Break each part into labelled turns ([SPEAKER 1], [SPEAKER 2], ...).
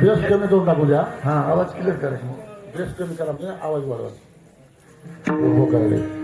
[SPEAKER 1] Base कमी करून टाकू द्या. हा आवाज क्लिअर करायचा. बेस कमी करा म्हणजे आवाज वाढवा. हो करायला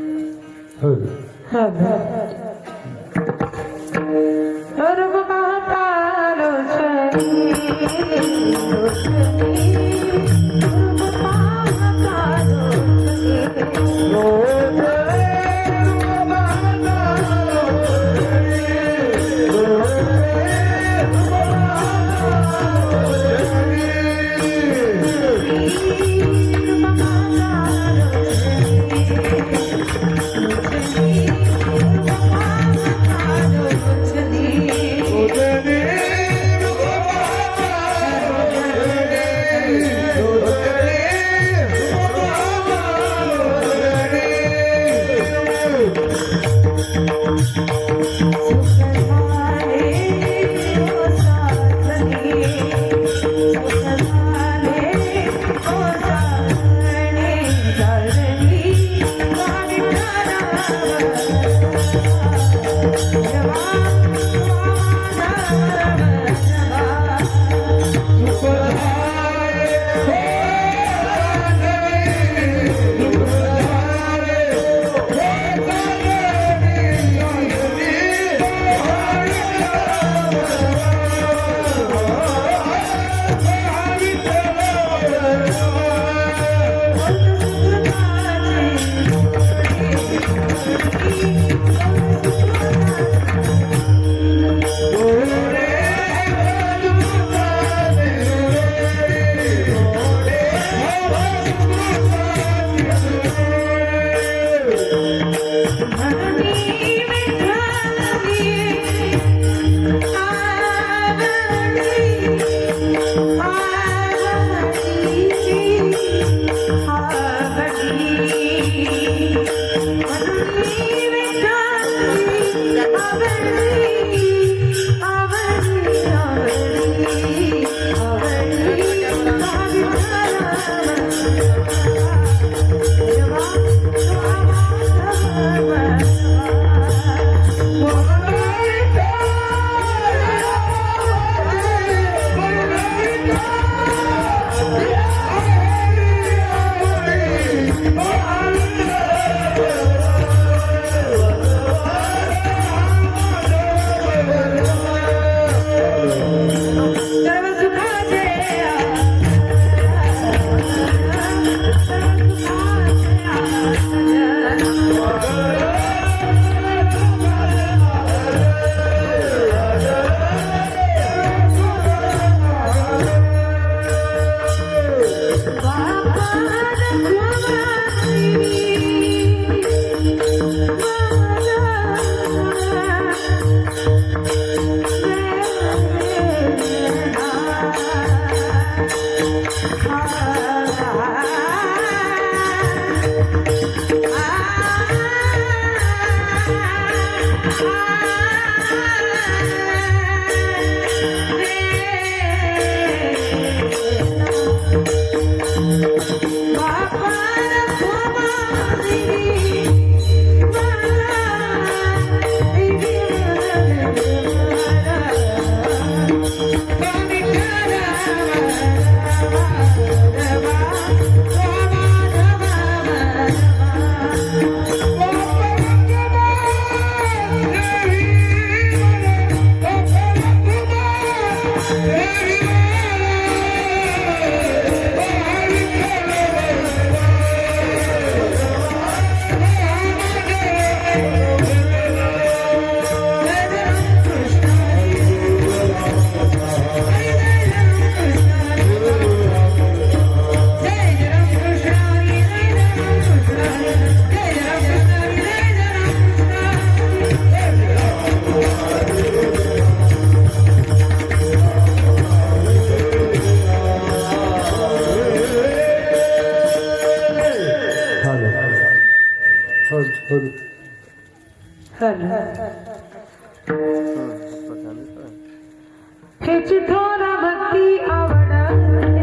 [SPEAKER 2] हेची थोर भक्ती आवड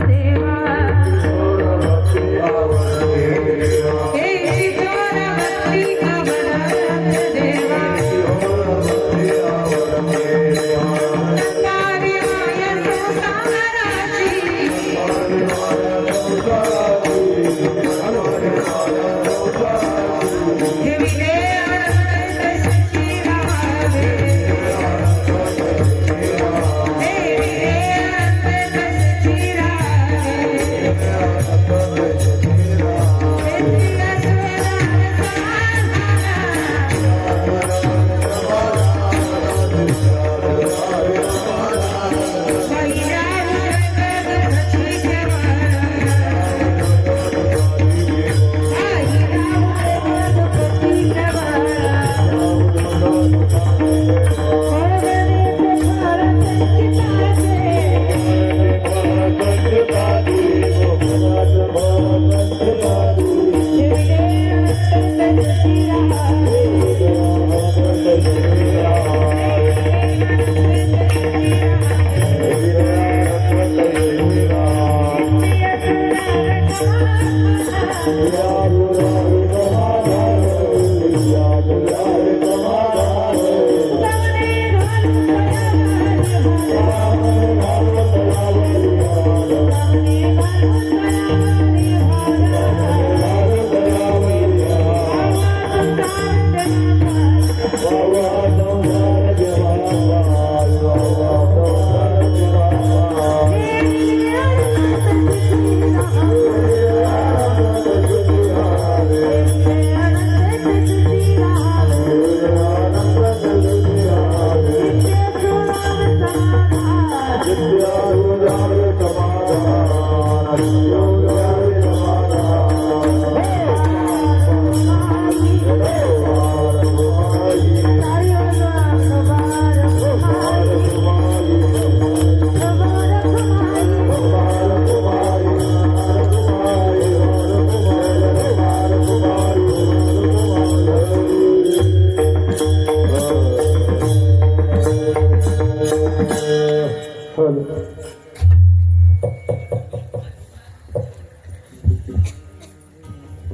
[SPEAKER 2] देवा हेची थोर भक्ती आवड देवा कार्य माय संसाराची हे विले अनंत सच्ची राहावे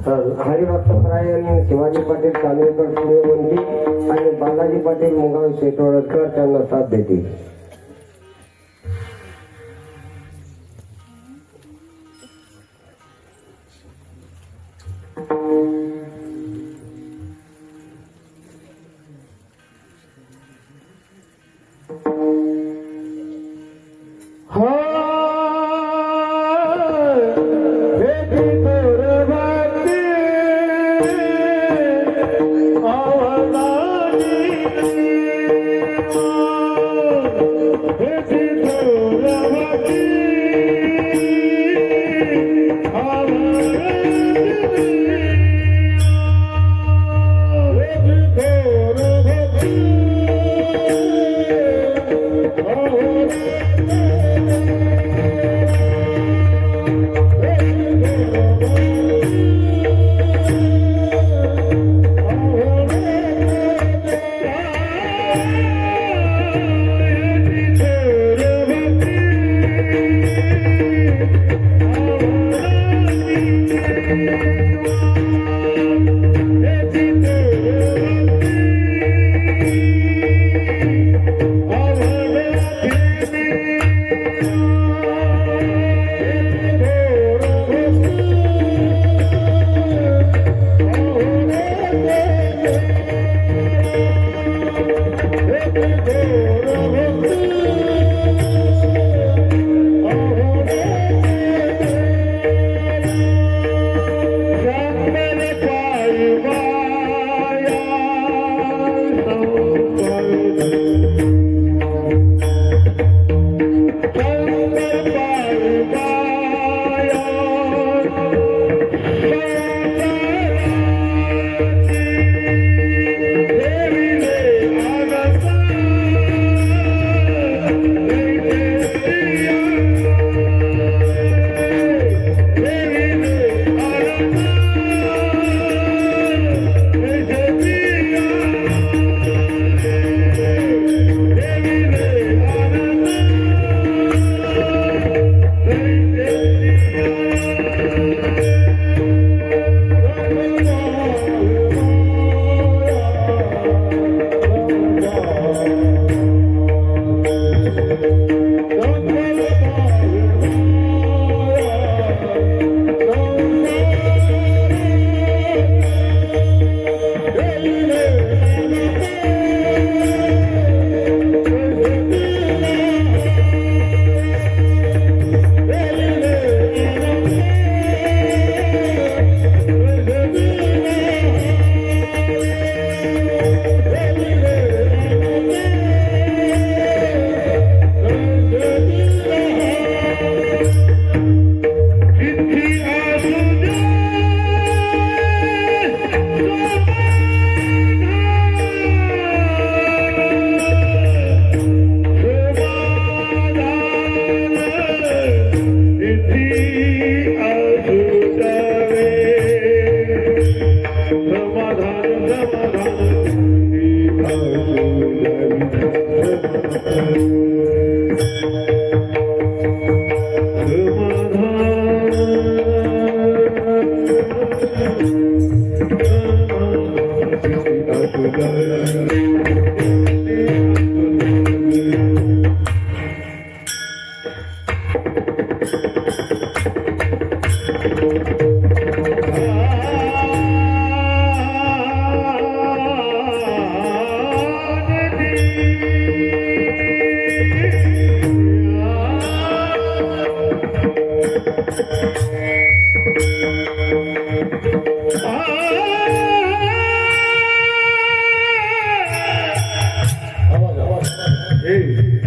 [SPEAKER 3] हरिभक्तराय यांनी शिवाजी पाटील कानवेकर पुणेवंती आणि बालाजी पाटील मुगाव शेटवडकर त्यांना साथ देतील.
[SPEAKER 4] टाळी वाजवा,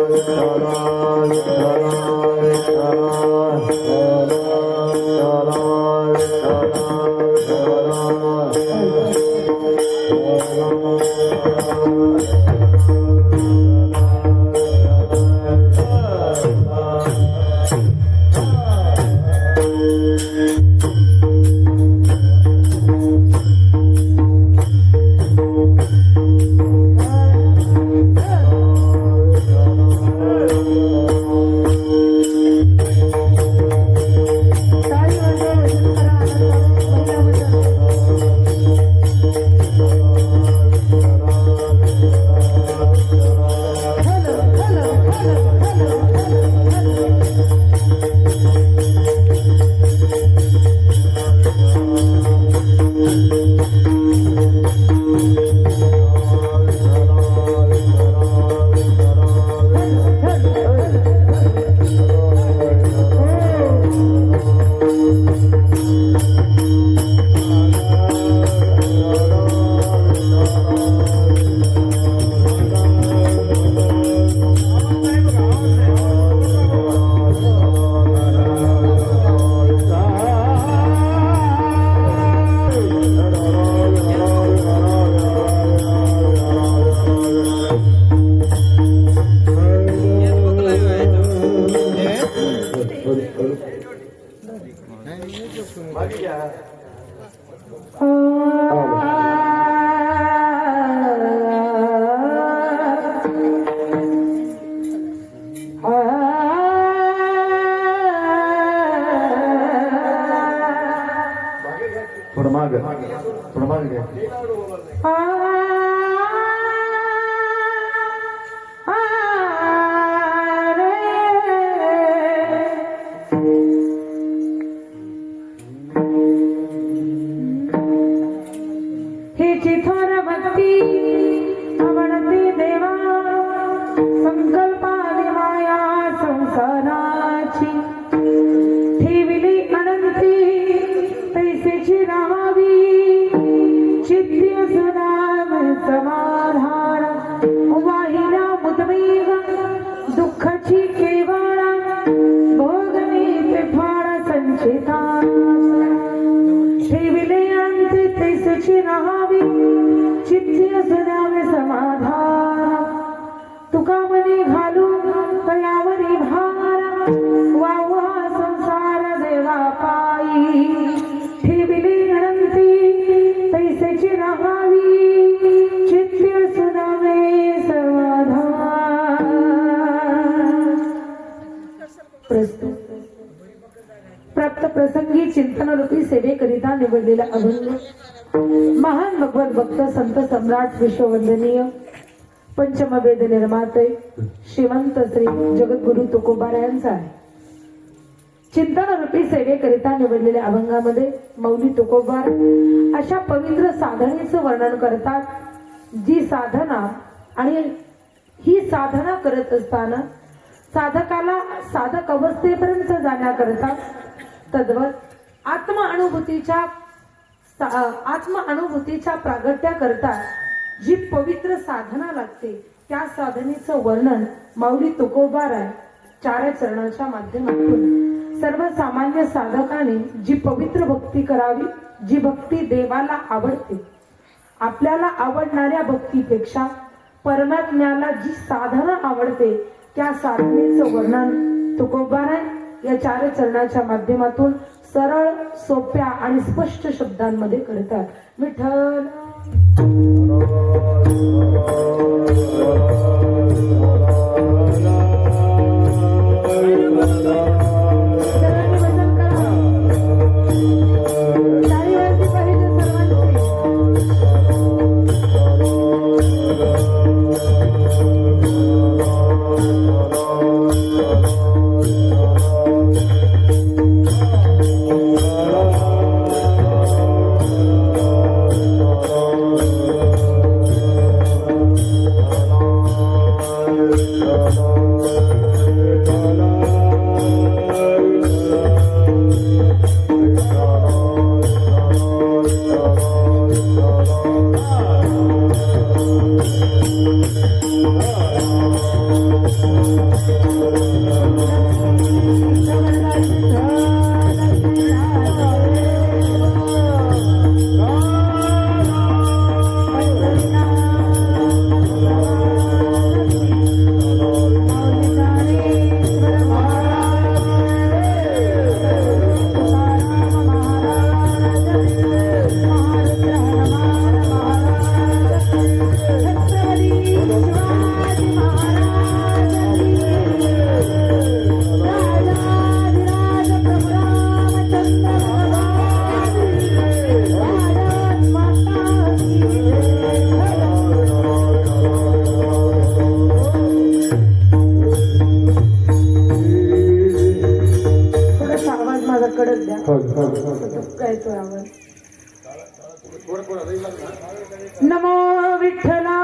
[SPEAKER 4] वजन करा, आनंद, महिला मंडळ.
[SPEAKER 1] थोडं माग घ्या.
[SPEAKER 2] हेची थोर भक्ती आवडते देवा संकल्पाने माया संसाराची ठेविली अनंती तैसेची राहावी चित्ती सुदाम समाधान वाहिला उद्वेग दुःखाची केवळा भोगनीचे फाळ संचिता ठेविले अंते तैसेची राहावी चित्ती सुदाम समाधान तुका मनी घालून तयावरी भार वावा संसार देवा पायी ठेविली अनंती तैसेची राहावी चित्ती सुदामे समाधान. प्रस्तुत प्राप्त प्रसंगी चिंतनरूपी सेवेकरिता निवडलेला अभंग महान भगवत भक्त संत सम्राट विश्ववंदनीय पंचमवेद निर्माते श्रीमंत श्री जगद्गुरु तुकोबा यांचा आहे. चिंतनरूपी सेवेकरिता निवडलेल्या अभंगामध्ये मौली तुकोबार अशा पवित्र साधनेचं वर्णन करतात, जी साधना आणि ही साधना करत असताना साधकाला साधक अवस्थेपर्यंत जाण्याकरता तद्वत आत्मअनुभूतीच्या प्रागट्याकरता जी पवित्र साधना लागते त्या साधनेचं वर्णन माऊली तुकोबार आहे. चार चरणाच्या माध्यमातून सर्वसामान्य साधकाने जी पवित्र भक्ती करावी, जी भक्ती देवाला आवडते, आपल्याला आवडणाऱ्या भक्तीपेक्षा परमात्म्याला जी साधना आवडते त्या साधनेचं वर्णन तुकोबार आहे. या चार चरणाच्या माध्यमातून सरळ सोप्या आणि स्पष्ट शब्दांमध्ये करतात. विठ्ठल नमो विठ्ठला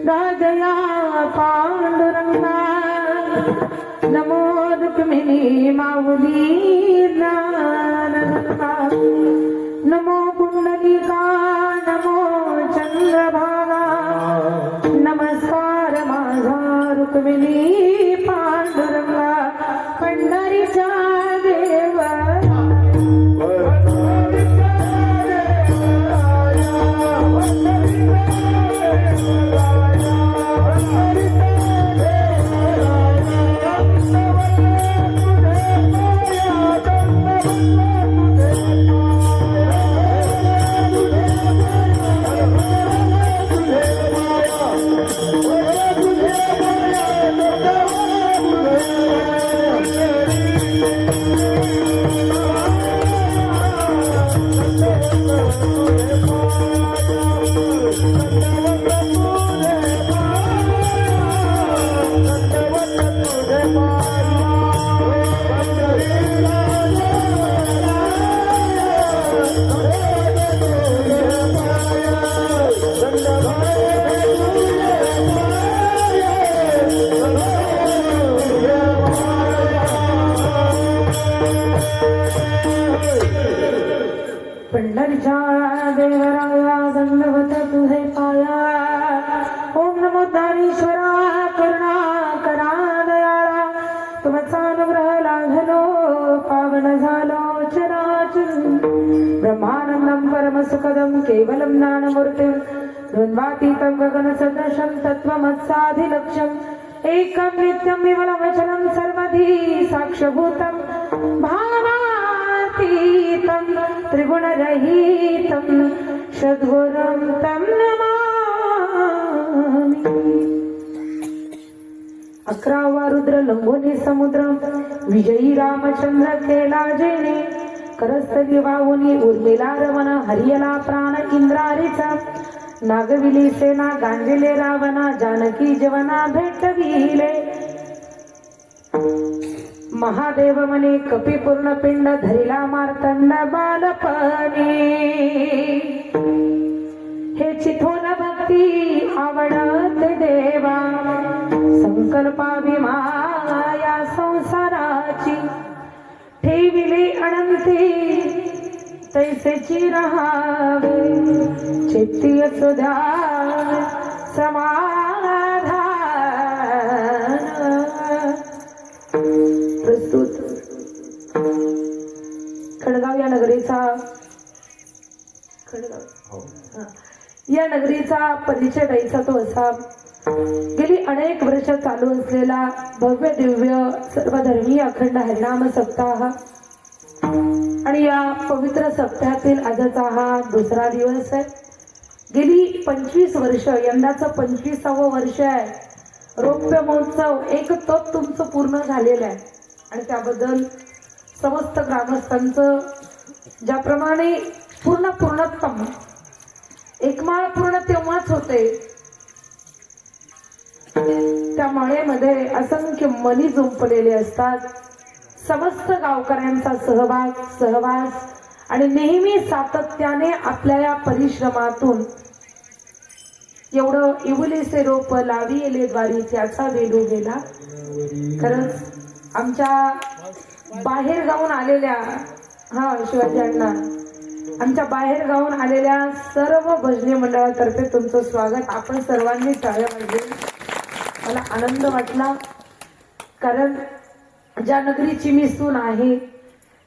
[SPEAKER 2] राजया पांडुरंगा नमो रुक्मिणी माऊली नमो पुंडलिका नमो चंद्रभागा नमस्कार माझा रुक्मिणी पांडुरंगा पंढरीच्या देवा देवराया दंडवत तुझे पाया ओम नमो ज्ञानेश्वरा करुणा करा दयाळा तुमचा अनुग्रह लाभलो पावन झालो चराचर ब्रह्मानंदं परमसुखदं केवलं ज्ञानमूर्तिं द्वन्द्वातीतं गगनसदृशं तत्त्वमत्साधिलक्ष्यम् एकं नित्यं विमलमचलं सर्वधी साक्षभूतं भावातीतं त्रिगुणरहितं सद्गुरुं तं नमामि 11वा रुद्र लंबोनी समुद्र विजयी रामचंद्र केला जेणे करस्थली वाहुनी उर्मिला रमण हरियला प्राण इंद्रारीचा नागविली सेना गांजिले रावणा जानकी जवना भेटविले महादेव मने कपी पूर्ण पिंड धरिला मार्तंड बालपणे हे चिथोन भक्ती आवडत देवा संकल्पावी माया संसाराची ठेविले अनंती तैसेची रहावे चित्ती असू द्यावे समाधान प्रस्तुत खडगाव या नगरीचा या नगरीचा परिचय द्यायचा तो असा गेली अनेक वर्ष चालू असलेला भव्य दिव्य सर्वधर्मीय अखंड हरिनाम सप्ताह आणि या पवित्र सप्ताहातील आजचा हा दुसरा दिवस आहे. गेली 25 वर्ष यंदाचं 25वे वर्ष आहे. रौप्य महोत्सव एक तप तुमचं पूर्ण झालेलं आहे आणि त्याबद्दल समस्त ग्रामस्थांचं ज्याप्रमाणे पूर्णतम एक माळ पूर्ण तेव्हाच होते त्या माळेमध्ये असंख्य मणी जुंपलेले असतात. समस्त गावकऱ्यांचा सहवास आणि नेहमी सातत्याने आपल्या या परिश्रमातून एवढं इवलेसे रोप लाविले द्वारी त्याचा वेलू गेला. खरंच आमच्या बाहेर गावून आलेल्या शिवाजी अण्णा आमच्या बाहेर गावून आलेल्या सर्व भजनी मंडळातर्फे तुमचं स्वागत. आपण सर्वांनी टाळ्या वाजवून मला आनंद वाटला कारण ज्या नगरीची मी सून आहे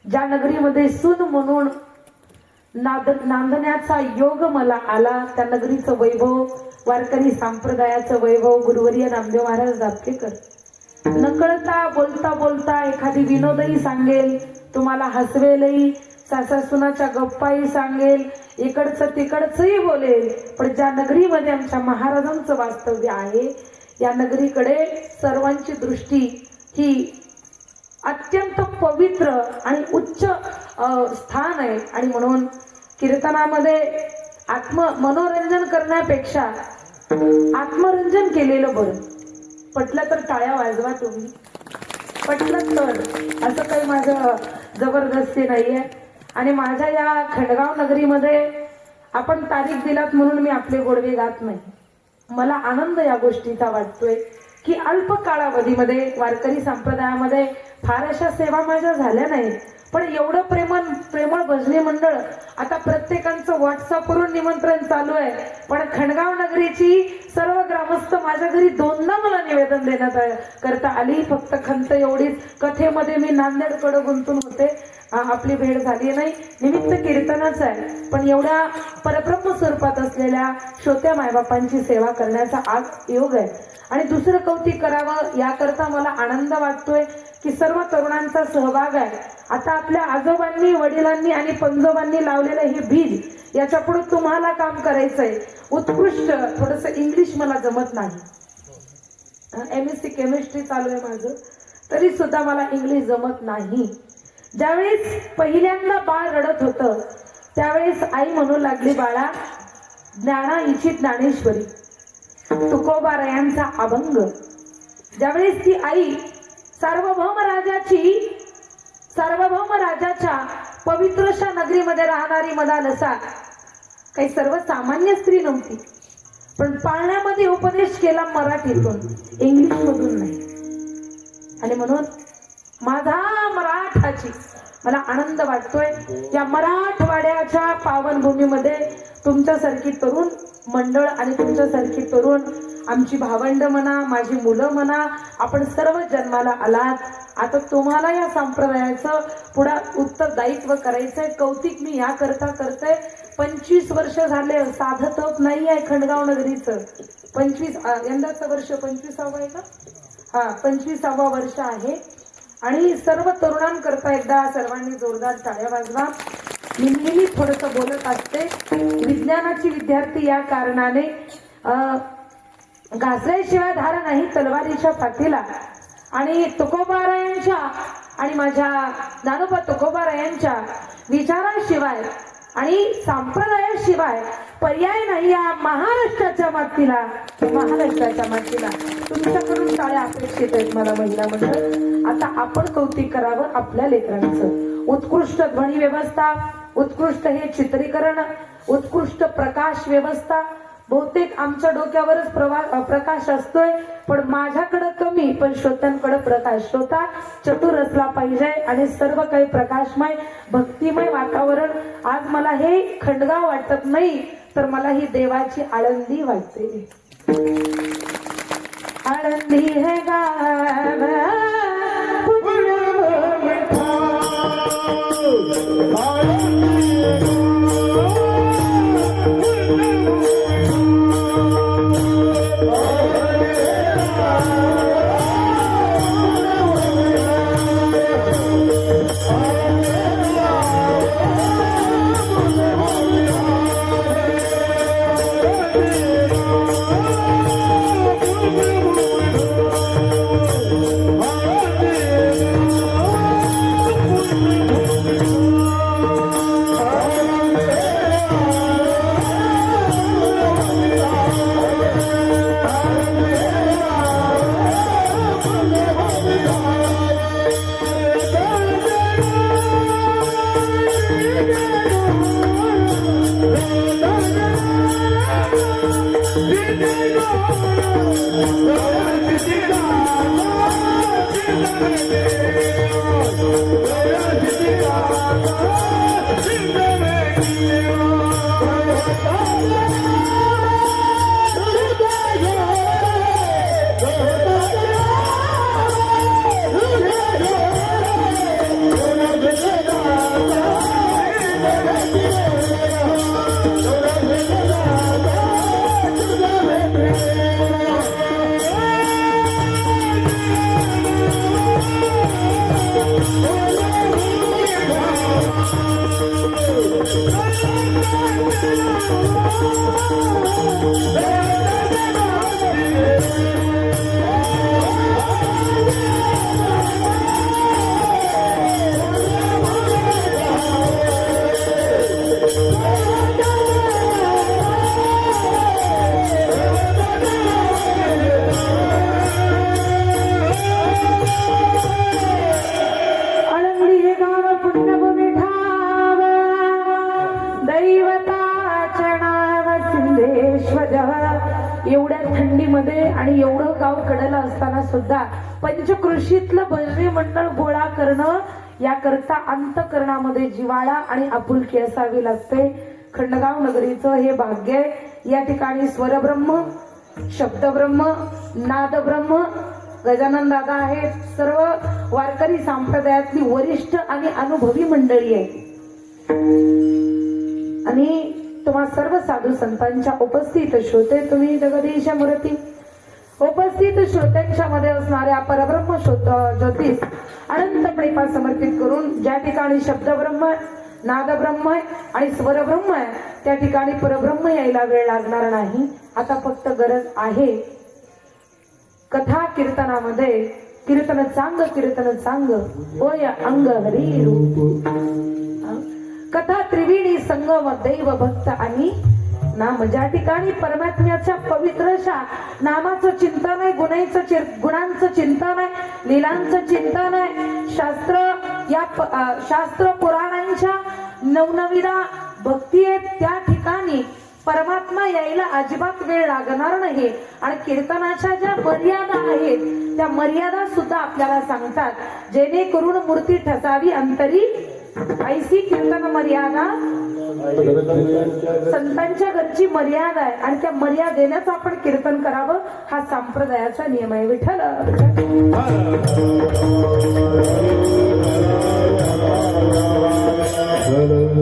[SPEAKER 2] ज्या नगरीमध्ये सून म्हणून नांदण्याचा योग मला आला त्या नगरीचं वैभव वारकरी संप्रदायाचं वैभव गुरुवर्य नामदेव महाराज दापकेकर नकळता बोलता एखादी विनोदही सांगेल तुम्हाला हसवेलही सासासुनाच्या गप्पाही सांगेल इकडचं तिकडचंही बोलेल. पण ज्या नगरीमध्ये आमच्या महाराजांचं वास्तव्य आहे या नगरीकडे सर्वांची दृष्टी ही अत्यंत पवित्र आणि उच्च स्थान आहे आणि म्हणून कीर्तनामध्ये मनोरंजन करण्यापेक्षा आत्मरंजन केलेलं बरं. पटलं तर टाळ्या वाजवा तुम्ही पटलं तर असं काही माझं जबरदस्ती नाहीये. आणि माझ्या या खंडगाव नगरीमध्ये आपण तारीख दिलात म्हणून मी आपले गोडवे गात नाही. मला आनंद या गोष्टीचा वाटतोय की अल्प कालावधीमध्ये वारकरी संप्रदायामध्ये फार अशा सेवा माझ्या झाल्या नाहीत पण एवढं प्रेमळ भजनी मंडळ आता प्रत्येकांचं व्हॉट्सअपवरून निमंत्रण चालू आहे. पण खंडगाव नगरीची सर्व ग्रामस्थ माझ्या घरी दोनदा मला निवेदन देण्यात करता आली. फक्त खंत एवढीच कथेमध्ये मी नांदेडकडे गुंतून होते आपली भेट झाली नाही. निमित्त कीर्तनाच आहे पण एवढ्या परब्रह्म स्वरूपात असलेल्या श्रोत्या मायबापांची सेवा करण्याचा आज योग आहे. आणि दुसरं कौतिक करावं याकरता मला आनंद वाटतोय की सर्व तरुणांचा सहभाग आहे. आता आपल्या आजोबांनी वडिलांनी आणि पंजोबांनी लावलेलं हे बीज याच्या पुढे तुम्हाला काम करायचंय. उत्कृष्ट थोडस इंग्लिश मला जमत नाही. MSc केमिस्ट्री चालू आहे माझं तरी सुद्धा मला इंग्लिश जमत नाही. ज्यावेळेस पहिल्यांदा बाळ रडत होतं त्यावेळेस आई म्हणू लागली बाळा ज्ञाना इच्छित ज्ञानेश्वरी तुकोबारायांचा अभंग. ज्यावेळेस ती आई सार्वभौम राजाच्या पवित्रशा नगरीमध्ये राहणारी मदालसा काही सर्वसामान्य स्त्री नव्हती पण पाळण्यामध्ये उपदेश केला मराठीतून इंग्लिश मधून नाही. आणि म्हणून माझा मराठाची मला आनंद वाटतोय या मराठवाड्याच्या पावनभूमीमध्ये तुमच्यासारखी तरुण मंडळ आणि तुमच्यासारखी तरुण आमची भावंड म्हणा, माझी मुलं म्हणा, आपण सर्व जन्माला आलात. आता तुम्हाला या संप्रदायाचं पुढे उत्तरदायित्व करायचंय. कौतिक मी या करता करते. 25 वर्ष झाले, साधं तप नाही आहे खंडगाव नगरीचं. 25 यंदाचं वर्ष 25वा आहे का? हा, 25वा वर्ष आहे. आणि सर्व तरुणांकरता एकदा सर्वांनी जोरदार टाळ्या वाजवा. मी नेहमी थोडंसं बोलत असते. विज्ञानाची विद्यार्थी या कारणाने घासल्याशिवाय धार नाही तलवारीच्या पाठीला. आणि तुकोबारायांच्या आणि माझ्या ज्ञानोबा तुकोबारायांच्या विचाराशिवाय आणि संप्रदायाशिवाय पर्याय नाही या महाराष्ट्राच्या मातीला. महाराष्ट्राच्या मातीला तुमच्याकडून टाळ्या अपेक्षित आहेत मला महिला मंडळ. आता आपण कौतिक करावं आपल्या लेकरांचं. उत्कृष्ट ध्वनी व्यवस्था, उत्कृष्ट हे चित्रीकरण, उत्कृष्ट प्रकाश व्यवस्था. बहुतेक आमच्या डोक्यावरच प्रकाश असतोय, पण माझ्याकडे कमी, पण श्रोत्यांकडे प्रकाश. श्रोता चतुर असला पाहिजे आणि सर्व काही प्रकाशमय भक्तिमय वातावरण. आज मला हे खंडगाव वाटत नाही, तर मला ही देवाची आळंदी वाटते. आळंदी हे गाव एवढ्या थंडीमध्ये आणि एवढं गाव कडलं असताना सुद्धा पंचकृषीतलं भजनी मंडळ गोळा करणं याकरता अंतकरणामध्ये जिव्हाळा आणि आपुलकी असावी लागते. खंडगाव नगरीचं हे भाग्य आहे. या ठिकाणी स्वरब्रह्म, शब्दब्रह्म, नादब्रह्म गजानन दादा आहेत. सर्व वारकरी संप्रदायातली वरिष्ठ आणि अनुभवी मंडळी आहे. आणि तुम्हा सर्व साधू संतांच्या उपस्थित श्रोते, तुम्ही जगदीश मूर्ती उपस्थित श्रोत्यांच्या मध्ये असणाऱ्या परब्रह्म ज्योतिष अनंत प्रेमा समर्पित करून ज्या ठिकाणी शब्दब्रह्म, नादब्रह्म आणि स्वरब्रह्म आहे त्या ठिकाणी परब्रह्म यायला वेळ लागणार नाही. आता फक्त गरज आहे कथा कीर्तनामध्ये कीर्तन चांग होय अंग हरी रूप. कथा त्रिवेणी संगम दैव भक्त आणि नाम. ज्या ठिकाणी परमात्म्याच्या पवित्रशा नामाचं चिंतन आहे, गुणांचं चिंतन आहे, लीलांचं चिंतन आहे, शास्त्र पुराणांच्या नवनविदा भक्ती आहेत, त्या ठिकाणी परमात्मा यायला अजिबात वेळ लागणार नाही. आणि कीर्तनाच्या ज्या मर्यादा आहेत त्या मर्यादा सुद्धा आपल्याला सांगतात, जेणेकरून मूर्ती ठसावी अंतरी ऐसी कीर्तन मर्यादा संतांच्या घरची मर्यादा आहे आणि त्या मर्यादेनंच आपण कीर्तन करावं हा संप्रदायाचा नियम आहे. विठ्ठल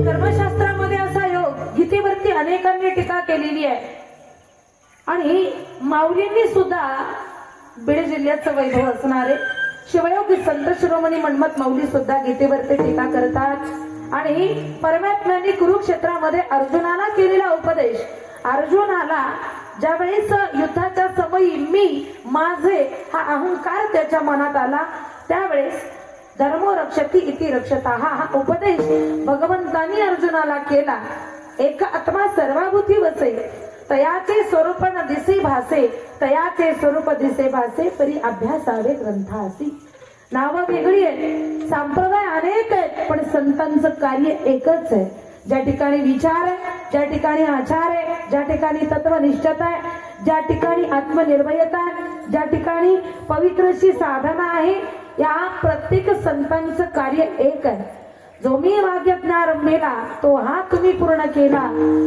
[SPEAKER 2] कर्मशास्त्रामध्ये असा योग गीतेवरती अनेकांनी टीका केलेली आहे आणि माऊलींनी सुद्धा बीड जिल्ह्याचं वैभव असणारे शिवयोगी संत शिरोमणी मन्मथ माऊली सुद्धा गीतेवरती टीका करतात आणि परमात्म्याने कुरुक्षेत्रामध्ये अर्जुनाला केलेला उपदेश, अर्जुनाला ज्यावेळेस युद्धाच्या समयी मी माझे हा अहंकार त्याच्या मनात आला त्यावेळेस धर्मो रक्षती इति रक्षता हा उपदेश भगवंतांनी अर्जुनाला केला. एक आत्मा सर्वाभूती वसे तयाचे स्वरूप न दिसे भासे तयाचे स्वरूप दिसे भासे परी अभ्यासावे ग्रंथासी. नावं वेगळी आहेत, संप्रदाय अनेक आहेत, पण संतांचं कार्य एकच आहे. ज्या ठिकाणी विचार आहे, ज्या ठिकाणी आचार आहे, ज्या ठिकाणी तत्वनिष्ठता आहे, ज्या ठिकाणी आत्मनिर्भयता आहे, ज्या ठिकाणी पवित्रशी साधना आहे, या प्रत्येक संतांचं कार्य एक आहे. जो मी वाग्यज्ञारंभेला तो हा तुम्ही पूर्ण केला,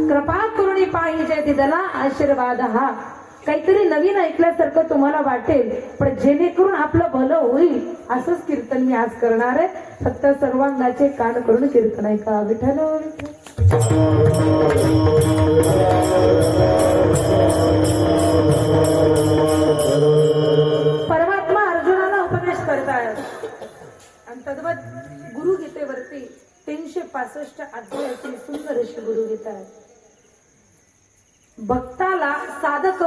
[SPEAKER 2] कृपा करुणी पाहिजे दिदला आशीर्वाद हा. काहीतरी नवीन ऐकल्यासारखं तुम्हाला वाटेल, पण जेणेकरून आपलं भलं होईल असंच कीर्तन मी आज करणार आहे. फक्त सर्वांगाचे कान करून कीर्तन ऐका. विठ्ठल परमात्मा अर्जुनाला उपदेश करतायत आणि तद्वत गुरुगीतेवरती 365 अध्यायाची सुंदर अशी गुरुगीता आहे. भक्ताला साधक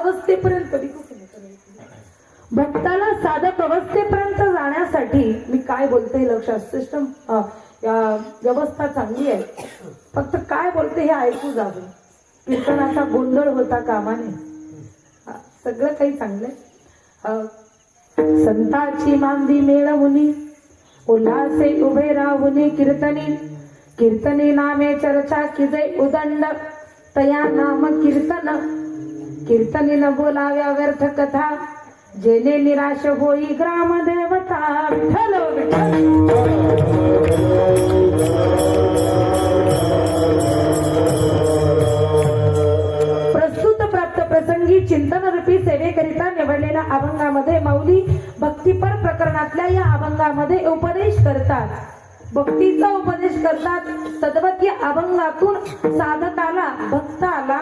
[SPEAKER 2] अवस्थेपर्यंत जाण्यासाठी मी काय बोलते लक्षात, सिस्टम व्यवस्था चांगली आहे, फक्त काय बोलते हे ऐकू जावे. कीर्तनाचा गोंधळ होता कामा नये. सगळं काही चांगलंय. संताची मांदी मेळवुनी उल्हासे उभे राहुनी कीर्तनी कीर्तनी नामे चर्चा किजे उदंड तया नाम कीर्तन कीर्तनी न बोलाव्या व्यर्थ कथा जेने निराश होई ग्राम देवता. विठ्ठल प्रस्तुत प्राप्त प्रसंगी चिंतन रूपी सेवेकरिता निवडलेल्या अभंगामध्ये माऊली भक्तिपर प्रकरणातल्या या अभंगामध्ये उपदेश करतात, भक्तीचा उपदेश करतात. तद्वत या अभंगातून साधकाला भक्ताला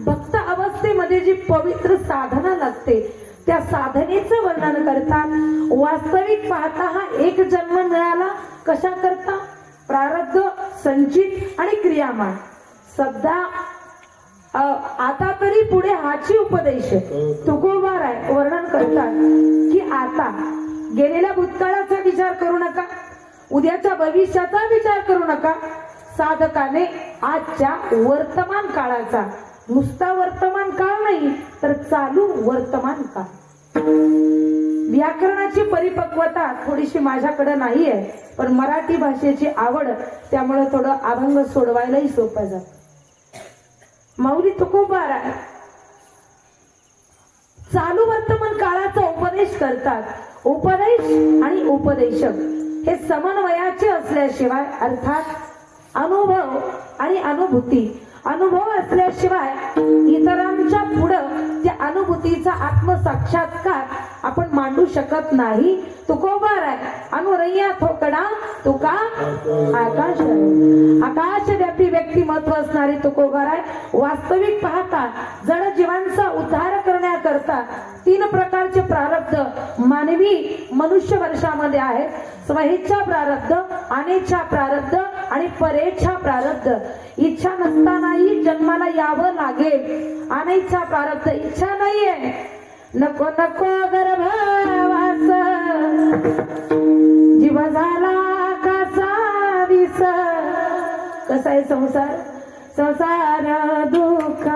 [SPEAKER 2] भक्त अवस्थेमध्ये जी पवित्र साधना लागते त्या साधनेचं वर्णन करतात. वास्तविक पाहता हा एक जन्म मिळाला कशा करता, प्रारब्ध संचित आणि क्रियामान. सध्या आता तरी पुढे हाची उपदेश तुकोबार आहे वर्णन करतात की आता गेलेल्या भूतकाळाचा विचार करू नका, उद्याच्या भविष्याचा विचार करू नका. साधकाने आजच्या वर्तमान काळाचा, नुसता वर्तमान काळ नाही तर चालू वर्तमान काळ. व्याकरणाची परिपक्वता थोडीशी माझ्याकडे नाही आहे, पण मराठी भाषेची आवड त्यामुळे थोडं अभंग सोडवायलाही सोपं जातं. माऊली तुकोबार आहे चालू वर्तमान काळाचा उपदेश करतात. उपदेश आणि उपदेशक हे समन्वयाचे असल्याशिवाय, अर्थात अनुभव आणि अनुभूती, अनुभव असल्याशिवाय इतरांच्या पुढं त्या अनुभूतीचा आत्मसाक्षात्कार आपण मांडू शकत नाही. तुकोबार आहे अनुरय्या ठोकडा तुका आकाश आकाश व्यापी व्यक्तिमत्व असणारी तुकोबार आहे. वास्तविक पाहता जड जीवांचा उद्धार करण्याकरता 3 प्रकारचे प्रारब्ध मानवी मनुष्य वर्षामध्ये आहेत. स्वइच्छा प्रारब्ध, अनिच्छा प्रारब्ध आणि परेच्छा प्रारब्ध. इच्छा नसतानाही जन्माला यावं लागेल. अनिच्छा प्रारब्ध, इच्छा नाहीये, नको नको गर्भवास जीव झाला कसा विस. कसा आहे संसार, संसार दुःख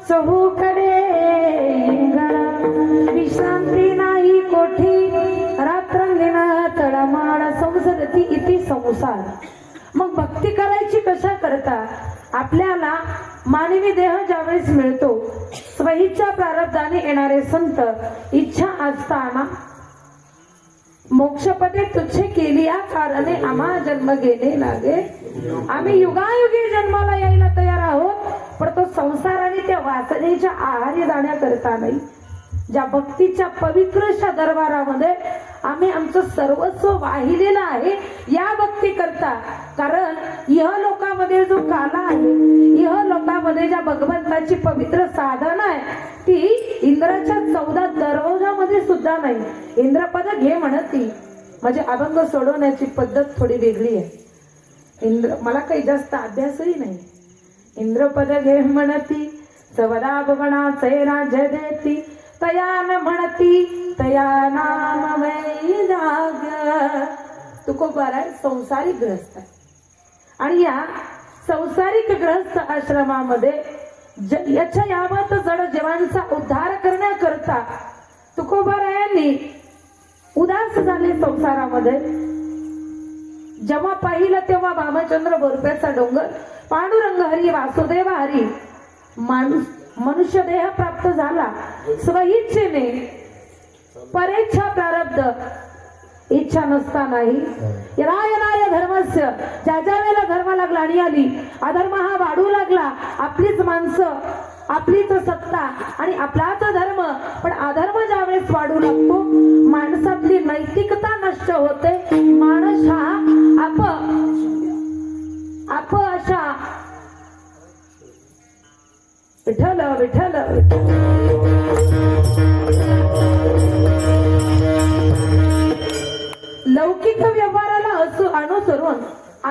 [SPEAKER 2] चहूकडे इंगळ विश्रांती नाही कोठी रात्रंगीण तळमाळ संसरती इति संसार. मग भक्ती करायची कशा करता? आपल्याला मानवी देह ज्यावेळेस मिळतो, स्वइच्छा प्रारब्धाने येणारे संत इच्छा असताना मोक्षपदे तुच्छ केली या कारणे आम्हा जन्म गेले लागे. आम्ही युगायुगी जन्माला यायला तयार आहोत, पण तो संसार आणि त्या वासनेच्या आहारी जाण्याकरता नाही. ज्या भक्तीच्या पवित्रशा दरबारामध्ये आम्ही आमचं सर्वस्व वाहिलेलं आहे या भक्ती करता. कारण इह लोकामध्ये जो काला आहे, इह लोकामध्ये ज्या भगवंताची पवित्र साधना आहे ती इंद्राच्या 14 दरवाजामध्ये सुद्धा नाही. इंद्रपद घे म्हणती म्हणजे अभंग सोडवण्याची पद्धत थोडी वेगळी आहे. मला काही जास्त अभ्यासही नाही. इंद्रपद घे म्हणती सवदा भवनाचे राज्य देती तयान म्हणती तया नाम वैराग. तुकोबार आहे संसारिक ग्रस्त आहे आणि या संसारिक ग्रस्त आश्रमामध्ये याच्या यावत जड जीवांचा उद्धार करण्याकरता तुकोबारायांनी उदास झाले संसारामध्ये. जेव्हा पाहिलं तेव्हा भामचंद्र बोरप्याचा डोंगर, पांडुरंग हरी वासुदेव हरी, मनुष्य देह प्राप्त झाला. स्वइच्छेने परेच्छा प्रारब्ध इच्छा नसतानाही राय धर्मस्य ज्या ज्या वेळेला धर्म लागला आणि आली अधर्म हा वाढू लागला. आपलीच माणसं, आपलीच सत्ता आणि आपलाच धर्म, पण अधर्म ज्या वेळेस वाढू लागतो माणसातली नैतिकता नष्ट होते. माणूस हा आप अशा विठ्ठल विठ्ठल लौकिक व्यवहाराला अनुसरून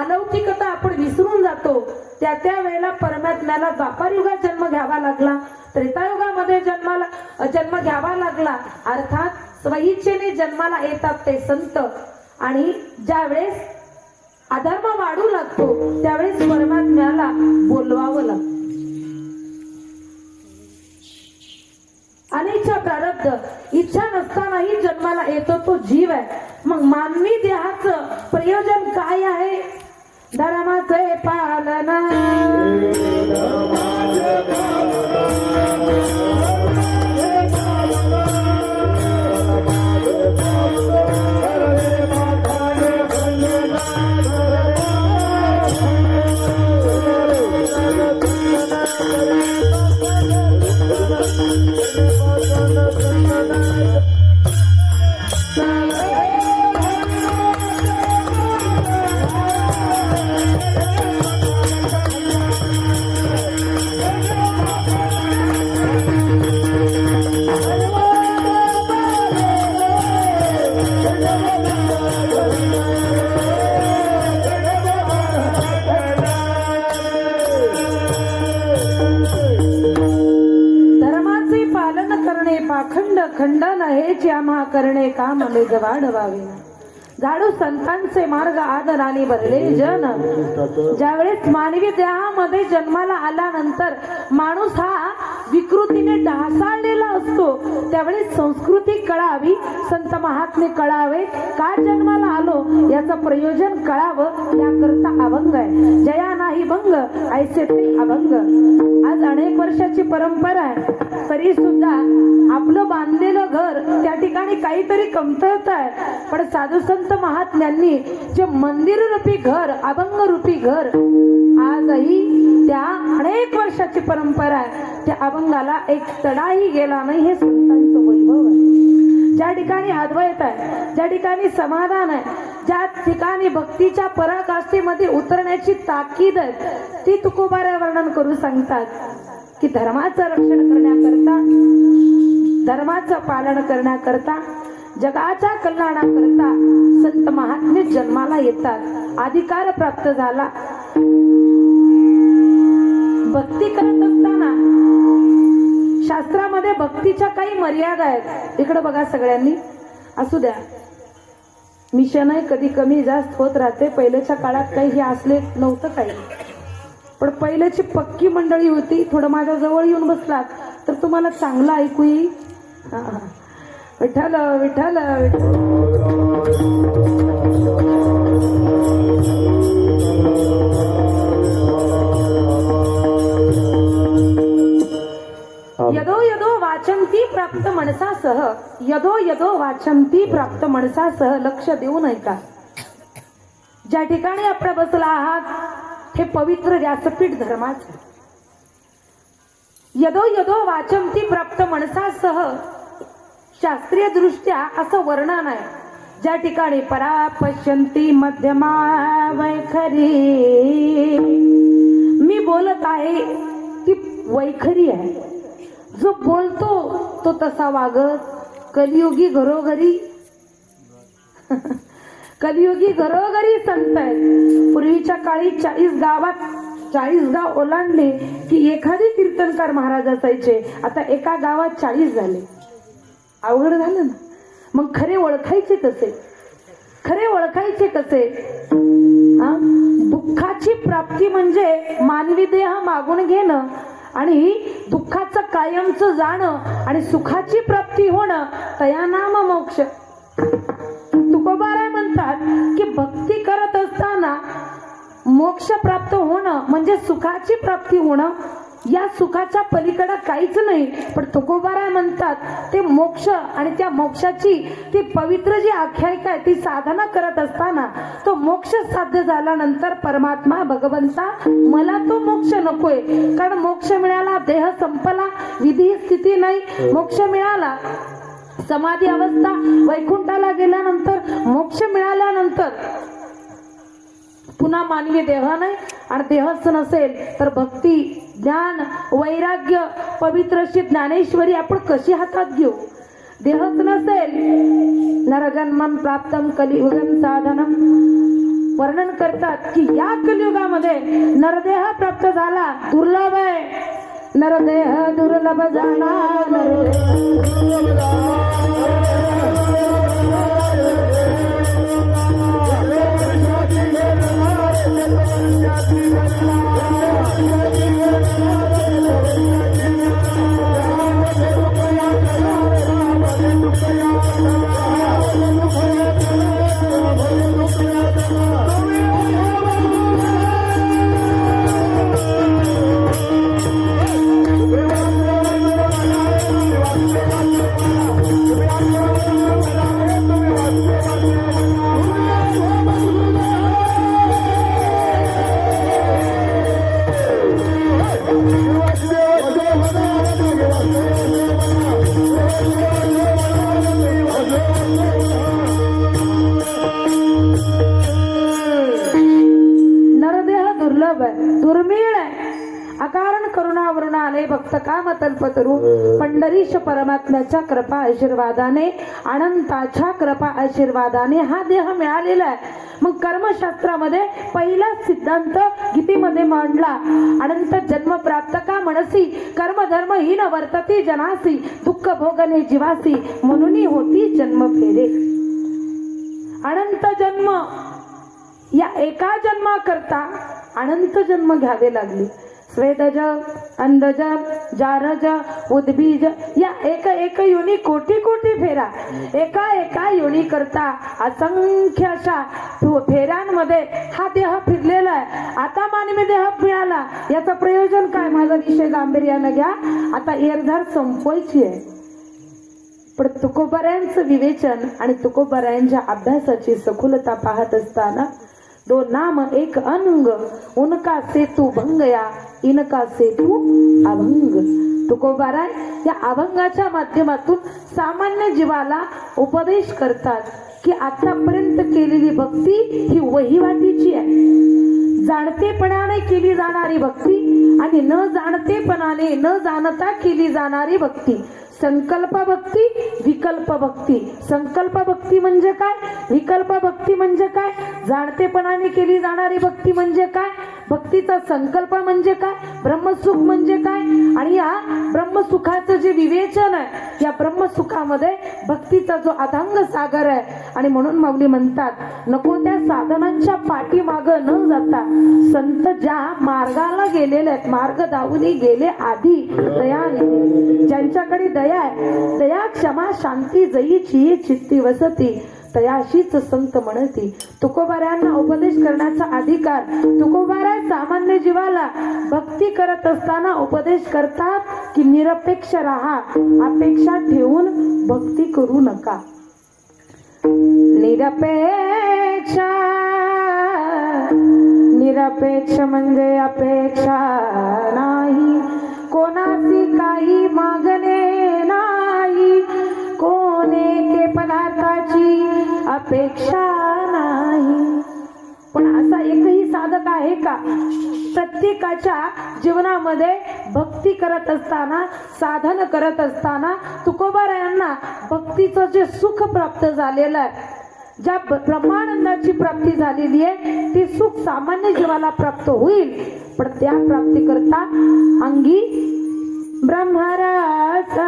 [SPEAKER 2] अलौकिकता आपण विसरून जातो. त्या वेळेला परमात्म्याला द्वापार युगात जन्म घ्यावा लागला, त्रेतायुगामध्ये जन्म घ्यावा लागला. अर्थात स्वइच्छेने जन्माला येतात ते संत आणि ज्यावेळेस अधर्म वाढू लागतो त्यावेळेस परमात्म्याला बोलवावं लागतं. अनिच्छा प्रारब्ध इच्छा नसतानाही जन्माला येतो तो जीव आहे. मग मानवी देहाचं प्रयोजन काय आहे? धर्माचे पालन पाखंड खंडन हेच आम्हा करणे काम मेज वाढवावे. झाडू संतांचे मार्ग आदराने भरले जन. ज्यावेळेस मानवी देहामध्ये जन्माला आल्यानंतर माणूस हा विकृतीने ढासाळलेला असतो त्यावेळेस संस्कृती कळावी, संत महात्मे कळावे, का जन्माला आलो याचं प्रयोजन कळावं याकरता अभंग आहे. जया नाही भंग ऐसे ते अभंग. आज अनेक वर्षाची परंपरा आहे तरी सुद्धा आपलं बांधलेलं घर त्या ठिकाणी काहीतरी कमतरता आहे. पण साधू संत महात्म्यांनी जे मंदिर रूपी घर, अभंग रूपी घर, आजही त्या अनेक वर्षाची परंपरा आहे. त्या अभंगाला एक तडाही गेला नाही. हे संतांचं वैभव आहे. ज्या ठिकाणी अद्वैत आहे, ज्या ठिकाणी समाधान आहे, ज्या ठिकाणी भक्तीच्या पराकाष्ठेमध्ये उतरण्याची ताकीद आहे ती तुकोबारा वर्णन करू सांगतात की धर्माचं रक्षण करण्याकरता, धर्माचं पालन करण्याकरता, जगाच्या कल्याणाकरता संत महात्मे जन्माला येतात. अधिकार प्राप्त झाला. भक्ती करत असताना शास्त्रामध्ये भक्तीच्या काही मर्यादा आहेत. इकडे बघा सगळ्यांनी, असू द्या, मिशन आहे, कधी कमी जास्त होत राहते. पहिल्याच्या काळात काही हे असले नव्हतं काही. पण पहिल्याची पक्की मंडळी होती. थोडं माझ्या जवळ येऊन बसलात तर तुम्हाला चांगलं ऐकू येईल. हा. विठ्ठल विठ्ठल यदो यदो वाचंती प्राप्त मनसासह, यदो यदो वाचंती प्राप्त मनसासह. लक्ष देऊन ऐका. ज्या ठिकाणी आपण बसला आहात हे पवित्र व्यासपीठ धर्माचे. यदो यदो वाचंती प्राप्त मनसासह शास्त्रीय दृष्ट्या असं वर्णन आहे. ज्या ठिकाणी परा पश्यंती मध्यमा वैखरी, मी बोलत आहे ती वैखरी आहे. जो बोलतो तो तसा वागत. कलियुगी घरोघरी कलियुगी घरोघरी संत आहेत. पूर्वीच्या काळी 40 गाव ओलांडले की एखादी कीर्तनकार महाराज असायचे. आता एका गावात 40 झाले. अवघड झालं ना. मग खरे ओळखायचे कसे? खरे ओळखायचे कसे? दुःखाची प्राप्ती म्हणजे मानवी देह मागून घेणं आणि दुःखाचं कायमचं जाणं आणि सुखाची प्राप्ती होणं तया नाम मोक्ष. तुकोबाराय म्हणतात की भक्ती करत असताना मोक्ष प्राप्त होणं म्हणजे सुखाची प्राप्ती होणं. या सुखाच्या पलीकडे काहीच नाही. पण तुकोबाराय म्हणतात ते मोक्ष आणि त्या मोक्षाची ती पवित्र जी आख्यायिका आहे ती साधना करत असताना तो मोक्ष साध्य झाल्यानंतर परमात्मा भगवंता मला तो मोक्ष नकोय. कारण मोक्ष मिळाला, देह संपला, विधी स्थिती नाही. मोक्ष मिळाला, समाधी अवस्था, वैकुंठाला गेल्यानंतर मोक्ष मिळाल्यानंतर पुन्हा मानवी देह नाही. आणि देहच नसेल तर भक्ती, ज्ञान, वैराग्य, पवित्र अशी ज्ञानेश्वरी आपण कशी हातात घेऊ? देहच नसेल. नरजन्मं प्राप्तं कलियुगं साधनं. वर्णन करतात की या कलियुगामध्ये नरदेह प्राप्त झाला दुर्लभ आहे. नरदेह दुर्लभ झाला. दुर्मिळ आहे. अकारण करुणावरून आले भक्त काम तल्पतरू. पंढरीश परमात्म्याच्या कृपा आशीर्वादाने, अनंताच्या कृपा आशीर्वादाने हा देह मिळालेला आहे. मग कर्मशास्त्रामध्ये पहिला सिद्धांत गीतेमध्ये मांडला. अनंत जन्म प्राप्त का मनसी, कर्मधर्म हीन वर्तती जनासी, दुःख भोगणे जीवासी, म्हणून होती जन्म फेरे. अनंत जन्म, या एका जन्माकरता अनंत जन्म घ्यावे लागले. स्वेदज, अंधज, जारज, उद्बीज, या एक योनी कोटी कोटी फेरा. एका योनी करता असंख्य अशा फेऱ्यांमध्ये हा देह फिरलेला आहे. आता मानवी देह मिळाला, याचं प्रयोजन काय? माझा विषय गांभीर्यानं घ्या. आता एरधार संपवायची आहे. पण तुकोबारायांचं विवेचन आणि तुकोबारायांच्या अभ्यासाची सखोलता पाहत असताना दो नाम एक अंग, उनका सेतू भंगया, इनका सेतू अभंग. तुकोबाराय या अभंगाच्या माध्यमातून सामान्य जीवाला उपदेश करतात की आतापर्यंत केलेली भक्ती ही वहिवाटीची आहे. जाणतेपणाने केली जाणारी भक्ती आणि न जाणतेपणाने, न जाणता केली जाणारी भक्ती. संकल्प भक्ती, विकल्प भक्ती. संकल्प भक्ती म्हणजे काय? विकल्प भक्ती म्हणजे काय? जाणतेपणाने केली जाणारी भक्ती म्हणजे काय? भक्तीचा संकल्प म्हणजे काय? ब्रह्मसुख म्हणजे काय? आणि या ब्रह्मसुखाचं जे विवेचन आहे या ब्रह्मसुखामध्ये भक्तीचा जो अथांग सागर आहे. आणि म्हणून माऊली म्हणतात नको त्या साधनांच्या पाठीमाग न जाता संत ज्या मार्गाला गेलेले आहेत, मार्ग दावली गेले आधी दयानिधी, ज्यांच्याकडे दया आहे, दया क्षमा शांती जयीची चित्ती वसती तयाशीच संत म्हणती. तुकोबाऱ्यांना उपदेश करण्याचा अधिकार, तुकोबाऱ्या सामान्य जीवाला भक्ती करत असताना उपदेश करतात की निरपेक्ष राहा, अपेक्षा ठेवून भक्ती करू नका. निरपेक्ष निरपेक्ष म्हणजे अपेक्षा नाही, कोणाची काही मागणे नाही, कोणे पदार्थाची अपेक्षा नाही. पण असा एकही साधक आहे का प्रत्येकाच्या जीवनामध्ये भक्ती करत असताना, साधन करत असताना तुकोबारायांना भक्तीचं जे सुख प्राप्त झालेलं आहे, ज्या ब्रह्मानंदाची प्राप्ती झालेली आहे ते सुख सामान्य जीवाला प्राप्त होईल. पण त्या प्राप्ती करता अंगी ब्रह्मरस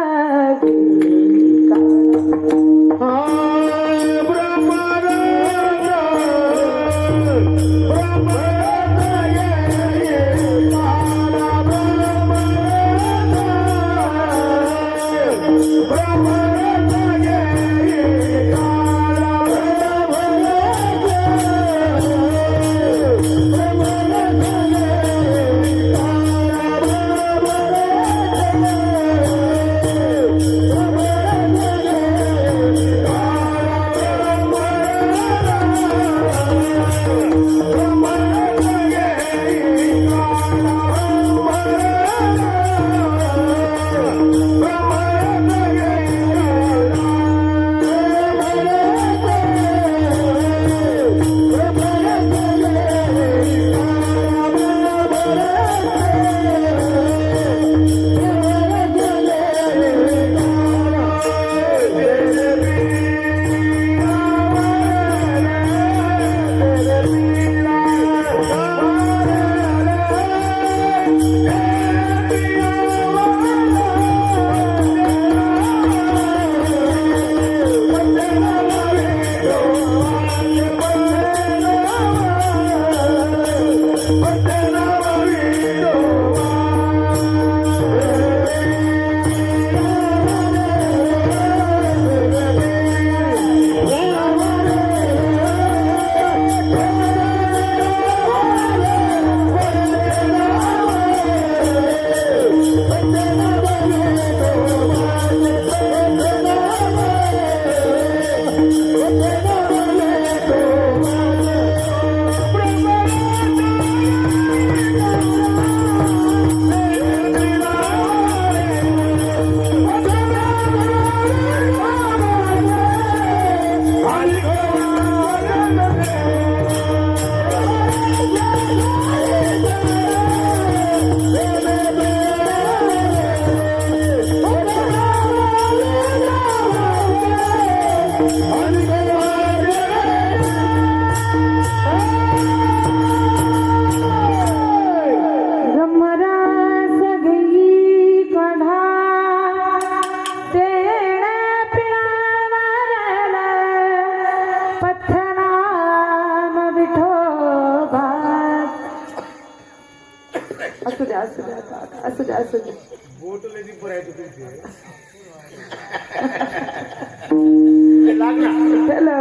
[SPEAKER 2] असू द्या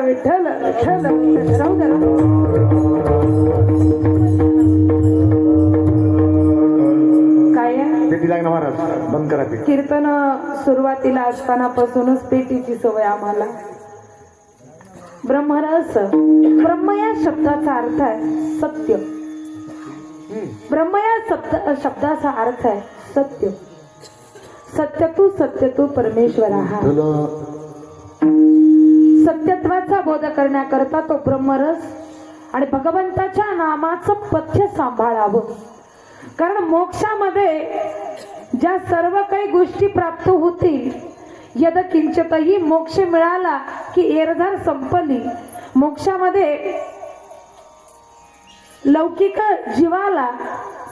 [SPEAKER 2] विठ्ठल राहू द्या.
[SPEAKER 1] बंद करा.
[SPEAKER 2] कीर्तन सुरुवातीला असतानापासूनच पेटीची सवय आम्हाला. ब्रह्मरस, ब्रह्म या शब्दाचा अर्थ आहे सत्य. ब्रह्म या शब्दाचा अर्थ आहे सत्य. सत्य तू परमेश्वर हा. सत्यत्वाचा बोध करण्याकरता तो ब्रह्मरस आणि भगवंताच्या नामाचं पथ्य सांभाळावं. कारण मोक्षामध्ये ज्या सर्व काही गोष्टी प्राप्त होतील, यद किंचितही मोक्ष मिळाला की एरधार संपली. मोक्षामध्ये लौकिक जीवाला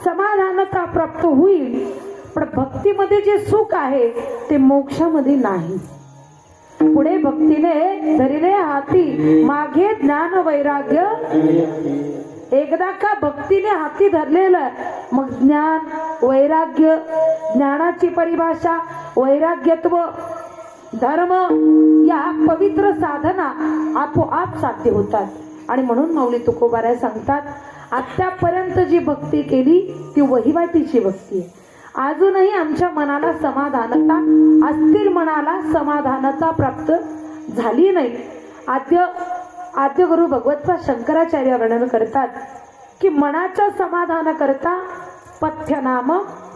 [SPEAKER 2] समाधानता प्राप्त होईल, पण भक्तीमध्ये जे सुख आहे ते मोक्षामध्ये नाही. पुढे भक्तीने धरिले हाती मागे ज्ञान वैराग्य. एकदा का भक्तीने हाती धरलेलं मग ज्ञान वैराग्य, ज्ञानाची परिभाषा वैराग्यत्व धर्म या पवित्र साधना आपोआप साध्य होतात. आणि म्हणून माऊली तुकोबाराय सांगतात, आत्तापर्यंत जी भक्ती केली ती वहिवाटीची भक्ती आहे. अजूनही आमच्या मनाला समाधानता अस्थिर मनाला समाधानता प्राप्त झाली नाही. आद्य गुरु भगवत्पाद शंकराचार्य वर्णन करतात की मनाच्या समाधान करता पथ्य नाम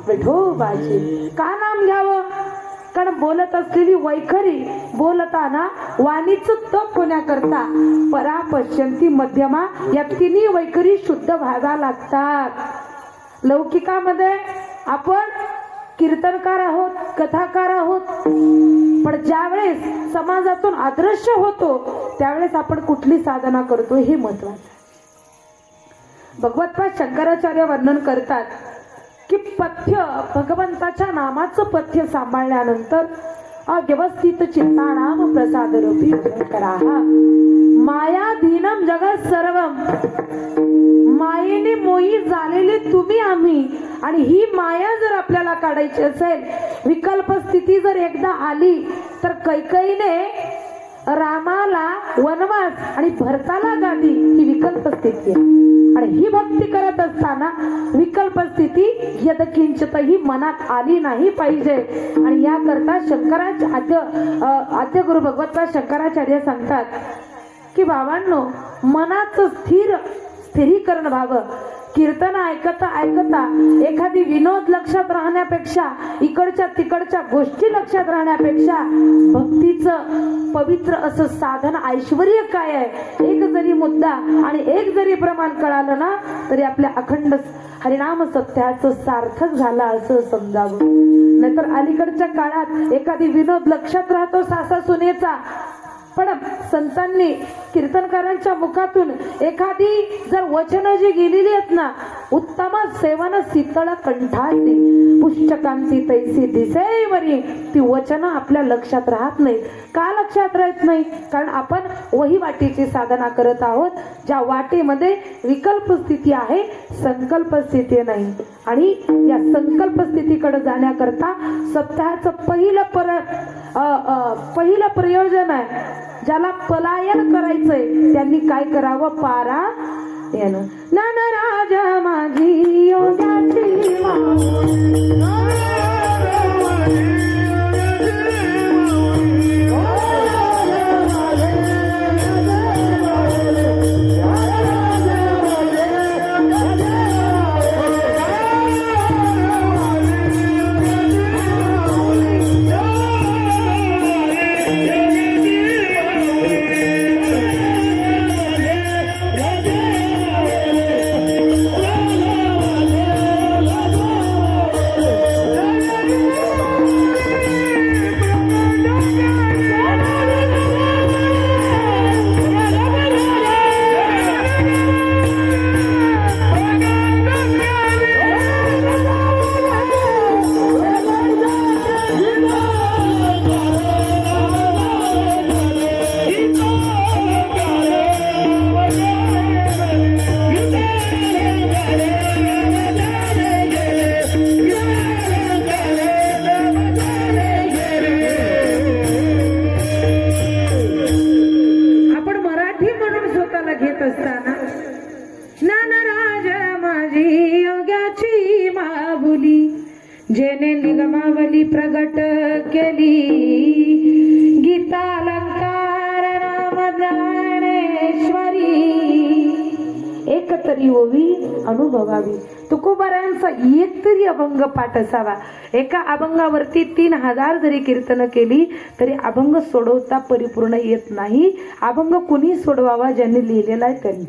[SPEAKER 2] विठोबाचे. का नाम घ्यावं? कारण बोलत असलेली वैखरी बोलताना वाणीचं तप होण्याकरता परा पश्यंती मध्यमा या तिन्ही वैखरी शुद्ध व्हाव्या लागतात. लौकिकामध्ये आपण कीर्तनकार आहोत, कथाकार आहोत, पण ज्यावेळेस समाजातून अदृश्य होतो त्यावेळेस आपण कुठली साधना करतो हे महत्वाचं. भगवत्पाद शंकराचार्य वर्णन करतात की पथ्य भगवंताच्या नामाचं पथ्य सांभाळल्यानंतर अव्यवस्थित चित्तानाम प्रसाद रूपी करा. मायाधीनम जगत सर्वम. मायेने मोही झालेले तुम्ही आम्ही. आणि ही माया जर आपल्याला काढायची असेल, विकल्प स्थिती जर एकदा आली तर कैकेयीने रामाला वनवास आणि भरताला गादी ही विकल्प स्थिती आहे. आणि ही भक्ती करत असताना विकल्प स्थिती यदकिंचितही मनात आली नाही पाहिजे. आणि याकरता आद्य गुरु भगवत्पाद शंकराचार्य सांगतात की बाबांनो, मनाचं स्थिरीकरण व्हावं. कीर्तन ऐकता ऐकता एखादी विनोद लक्षात राहण्यापेक्षा, इकडच्या तिकडच्या गोष्टी लक्षात राहण्यापेक्षा भक्तीचं पवित्र असं साधन ऐश्वर्य काय आहे एक जरी मुद्दा आणि एक जरी प्रमाण कळालं ना तरी आपल्या अखंड हरिनाम सत्याचं सार्थक झालं असं समजावं. नाहीतर अलीकडच्या काळात एखादी विनोद लक्षात राहतो सासा सुनेचा, पण संतांनी कीर्तनकारांच्या मुखातून एखादी जर वचनं जी गेलेली आहेत ना, उत्तम सेवन शीतळ कंठासी पुष्टकांती तैसी दिसे वरी, ती वचनं आपल्या लक्षात राहत नाही. का लक्षात राहत नाही? कारण आपण वही वाटीची साधना करत आहोत, ज्या वाटेमध्ये विकल्प स्थिती आहे, संकल्प स्थिती नाही. आणि या संकल्प स्थितीकडे जाण्याकरता सत्याचं पहिलं प्रयोजन आहे. ज्याला पलायन करायचंय त्यांनी काय करावं? पारायण. नानराज माझी योगाची घेत असताना नानराज माझी योगाची माऊली जेने निगमावली प्रगट केली गीतालंकार नाम ज्ञानेश्वरी एक तरी ओवी अनुभवावी. तुकोबारायांचा एक तरी अभंग पाठ असावा. एका अभंगावरती 3000 जरी कीर्तन केली तरी अभंग सोडवता परिपूर्ण येत नाही. अभंग कुणी सोडवावा? ज्यांनी लिहिलेला आहे त्यांनी.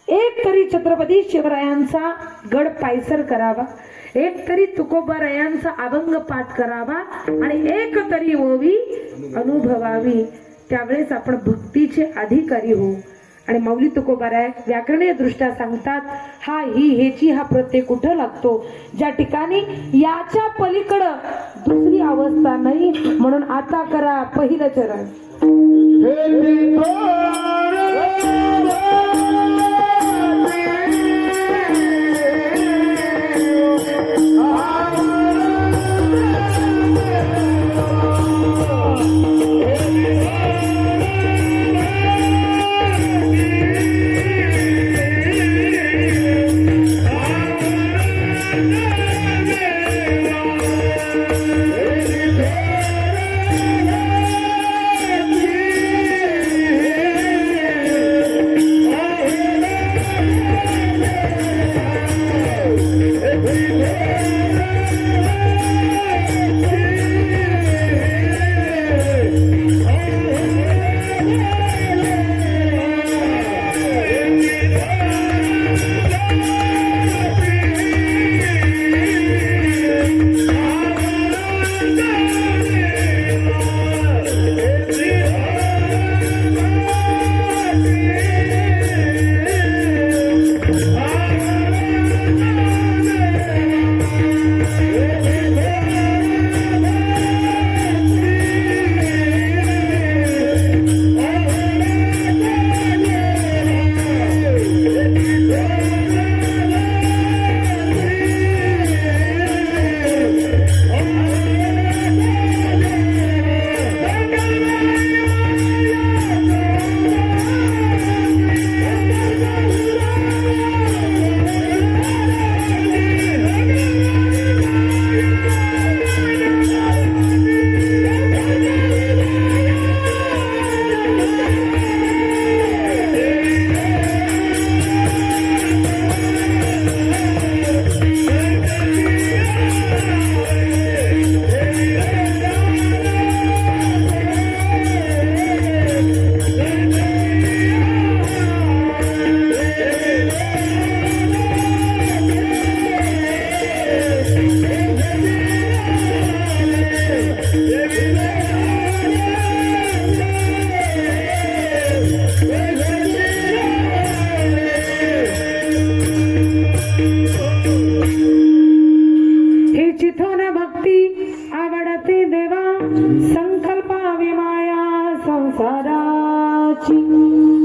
[SPEAKER 2] एक तरी छत्रपती शिवरायांचा गड पायसर करावा, एक तरी तुकोबारायांचा अभंग पाठ करावा आणि एक तरी ओवी अनुभवावी. त्यावेळेस आपण भक्तीचे अधिकारी होऊ. आणि माऊली तुकोबाराय व्याकरणीय दृष्ट्या सांगतात हा ही हेची हा प्रत्यय कुठं लागतो ज्या ठिकाणी याच्या पलीकडं दुसरी अवस्था नाही म्हणून आता करा पहिलं चरण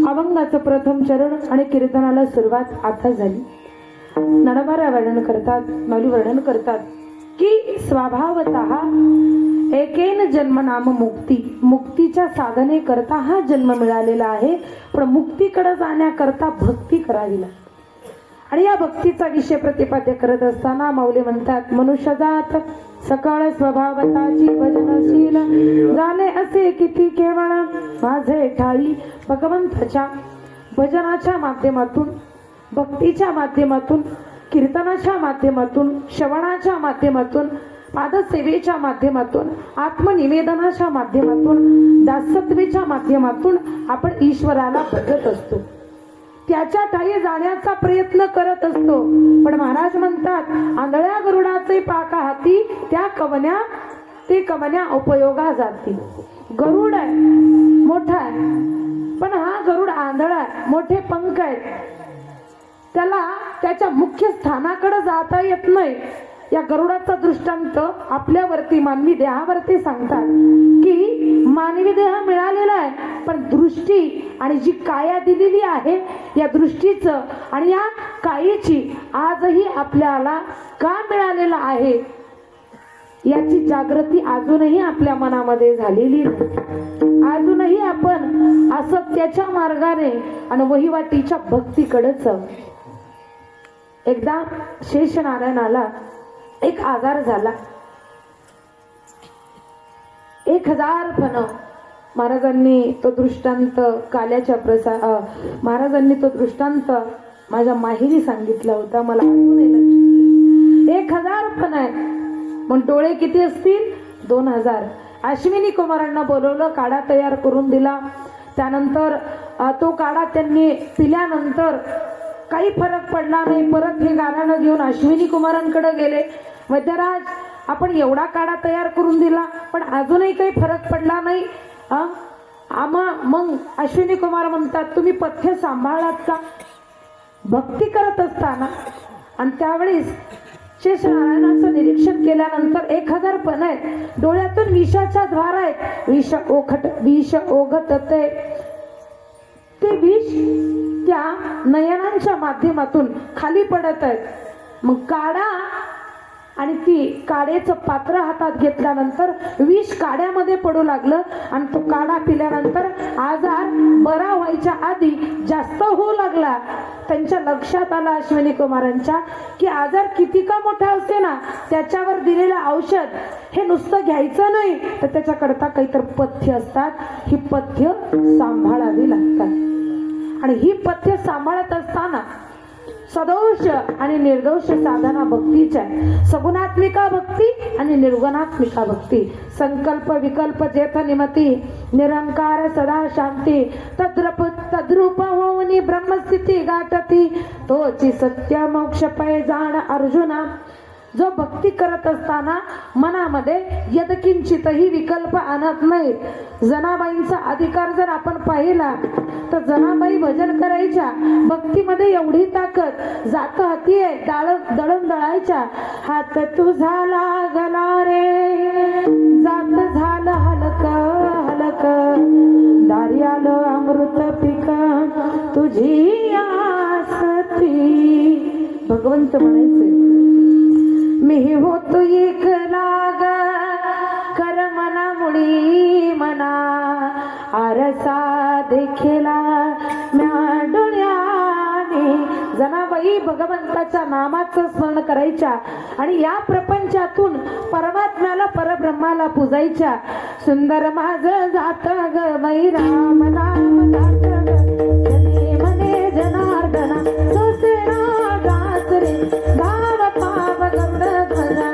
[SPEAKER 2] अभंगाचं प्रथम चरण आणि कीर्तनाला सुरुवात आता झाली. नडबारा वर्णन करतात, माऊली वर्णन करतात की स्वभावतः एकेन जन्म नाम मुक्ती, मुक्तीच्या साधने करता हा जन्म मिळालेला आहे, पण मुक्तीकडे जाण्याकरता भक्ती करावी लागते. आणि या भक्तीचा विषय प्रतिपाद्य करत असताना माऊली म्हणतात मनुष्यजात सकाळ स्वभावताची भजनशील झाले असे किती केवळ माझे ठाई भगवंताच्या भजनाच्या माध्यमातून, भक्तीच्या माध्यमातून, कीर्तनाच्या माध्यमातून, श्रवणाच्या माध्यमातून, पादसेवेच्या माध्यमातून, आत्मनिवेदनाच्या माध्यमातून, दासत्वेच्या माध्यमातून आपण ईश्वराला भजत असतो, त्याच्या ठाई जाण्याचा प्रयत्न करत असतो. पण महाराज म्हणतात आंधळ्या गरुडाचे पाका हाती त्या कवन्या ते कवन्या उपयोगा जातील. गरुड आहे, मोठा आहे, पण हा गरुड आंधळा आहे, मोठे पंख आहेत, त्याला त्याच्या मुख्य स्थानाकडे जाता येत नाही. या गरुडाचा दृष्टांत आपल्यावरती मानवी देहावरती सांगतात की मानवी देह मिळालेला आहे, पण दृष्टी आणि जी काया दिलेली आहे या दृष्टीचं आणि या कायेची आजही आपल्याला का मिळालेला आहे याची जागृती अजूनही आपल्या मनामध्ये झालेली नाही. अजूनही आपण असत्याच्या मार्गाने आणि वहिवाटीच्या भक्तीकडे जाऊ. एकदा शेषनारायणाला एक आजार झाला. 1000 फण महाराजांनी तो दृष्टांत काल्याच्या महाराजांनी तो दृष्टांत माझ्या माहेरी सांगितला होता, मला अजूनही लक्षात. 1000 फण आहे, पण डोळे किती असतील? 2000. अश्विनी कुमारांना बोलवलं, काढा तयार करून दिला. त्यानंतर तो काढा त्यांनी पिल्यानंतर काही फरक पडला नाही. परत हे गाण्यानं घेऊन अश्विनी कुमारांकडे गेले. वैद्यराज, आपण एवढा काढा तयार करून दिला पण अजूनही काही फरक पडला नाही. मग अश्विनी कुमार म्हणतात, तुम्ही पथ्य सांभाळलात का भक्ती करत असताना? आणि त्यावेळेस शेषनारायणाचं निरीक्षण केल्यानंतर 1000 पण आहेत, डोळ्यातून विषाच्या द्वार आहेत, विष ओघटते, ते विष त्या नयनांच्या माध्यमातून खाली पडत आहेत. मग काढा, आणि ती काड्याचं पात्र हातात घेतल्यानंतर विष काड्यामध्ये पडू लागलं आणि तो काढा पिल्यानंतर आजार बरा व्हायच्या आधी जास्त होऊ लागला. त्यांच्या लक्षात आलं अश्विनी कुमारांच्या की आजार किती का मोठा असते ना, त्याच्यावर दिलेलं औषध हे नुसतं घ्यायचं नाही, तर त्याच्याकरता काहीतरी पथ्य असतात. ही पथ्य सांभाळावी लागतात. आणि ही पथ्य सांभाळत असताना सदोष आणि निर्दोष साधना भक्तीच्या, सगुणात्मिका भक्ती आणि निर्गुणात्मिका भक्ती, संकल्प विकल्प जेथ निमती, निरंकार सदा शांती, तद्रूप होऊनी ब्रह्मस्थिती गाठती, तोची सत्य मोक्ष पै जाण अर्जुना. जो भक्ती करत असताना मनामध्ये यदकिंचितही विकल्प आणत नाही. जनाबाईंचा अधिकार जर आपण पाहिला तर जनाबाई भजन करायच्या, भक्तीमध्ये एवढी ताकद, जात हाती आहे दळण दळायच्या. हात तुझा लागला रे, जात झालं हलक हलक, दारी आलं अमृत पिक, तुझी आसती. भगवंत म्हणायचे, मी होतो एक लाग कर मना मुळी मना, आरसा देखेला म्या डोळ्याने. जनाबाई भगवंताच्या नामाचं स्मरण करायच्या आणि या प्रपंचातून परमात्म्याला परब्रह्माला पूजायच्या. सुंदर माझं जात ग बाई राम नाम जात ग, जने मने जनार्दना सोसेना गात रे, भाव पाव गंध ध्वजा.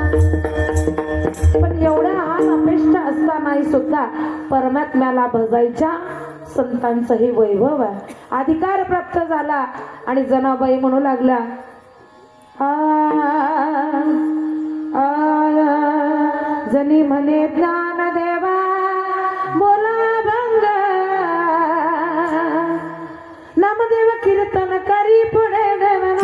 [SPEAKER 2] पण एवढ्या हान अपेष्टा असतानाही सुद्धा परमात्म्याला भजायच्या. संतांचं हे वैभव आहे. अधिकार प्राप्त झाला आणि जनाबाई म्हणू लागल्या, जनी म्हणे ज्ञान देवा बोला भंग, नामदेव कीर्तन करी पुढे देवना.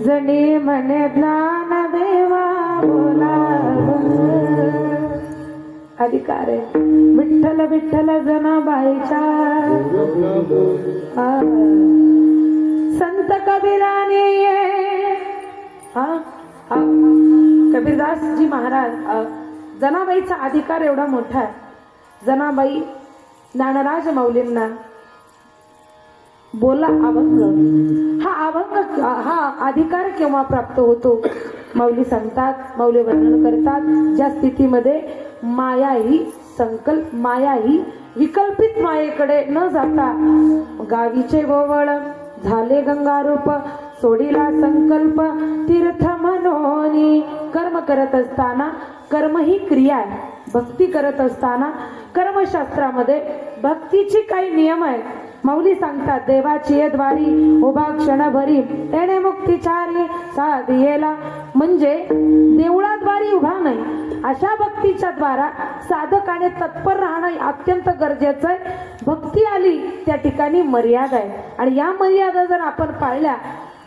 [SPEAKER 2] जनी म्हणे ज्ञान देवा बोला. अधिकार आहे विठ्ठल विठ्ठल जनाबाईच्या. संत कबीराने कबीरदासजी महाराज, जनाबाईचा अधिकार एवढा मोठा आहे. जनाबाई ज्ञानराज माऊलींना बोला अभंग, हा अधिकार केव्हा प्राप्त होतो? माऊली सांगतात, माऊली वर्णन करतात, ज्या स्थितीमध्ये माया ही विकल्पित मायेकडे न जाता गावीचे गोवळ झाले गंगारूप, सोडीला संकल्प तीर्थ मनोनी. कर्म करत असताना, कर्म ही क्रिया आहे. भक्ती करत असताना कर्मशास्त्रामध्ये भक्तीची काही नियम आहेत. माऊली सांगतात, देवाची द्वारी उभा क्षणभरी तेने मुक्तिचारी साधियेला. म्हणजे देवळाद्वारी उभा नाही, अशा भक्तीच्या द्वारा साधकाने तत्पर राहणं अत्यंत गरजेचं आहे. भक्ती आली त्या ठिकाणी मर्यादा आहे आणि या मर्यादा जर आपण पाळल्या,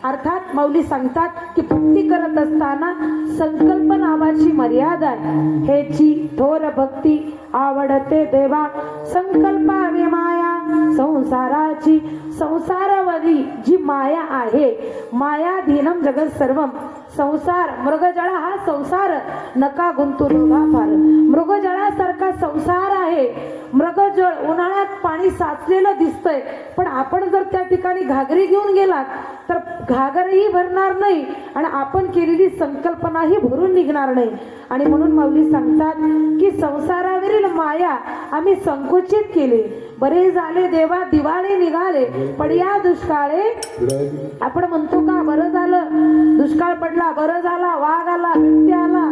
[SPEAKER 2] अर्थात माऊली सांगतात की भक्ती करत असताना संकल्प नावाची मर्यादा आहे. हेची थोर भक्ती आवडते देवा, संकल्पावी माया संसाराची. संसारावरी जी माया आहे, मायाधीनम जगत सर्वम. संसार मृगजळा, हा संसार नका गुंतू दोघा फार. मृगजळासारखा संसार आहे. मृगजळ उन्हाळ्यात पाणी पाणी साचलेलं दिसतंय, पण आपण जर त्या ठिकाणी घागरी घेऊन गेलात तर घागरही भरणार नाही आणि आपण केलेली संकल्पनाही भरून निघणार नाही. आणि म्हणून माऊली सांगतात की संसारावरील माया आम्ही संकुचित केली, बरे झाले देवा दिवाळे निघाले पडिया दुष्काळे. आपण म्हणतो का बरं झालं दुष्काळ पडला, बरं झाला वाघ आला बिबट्या आला.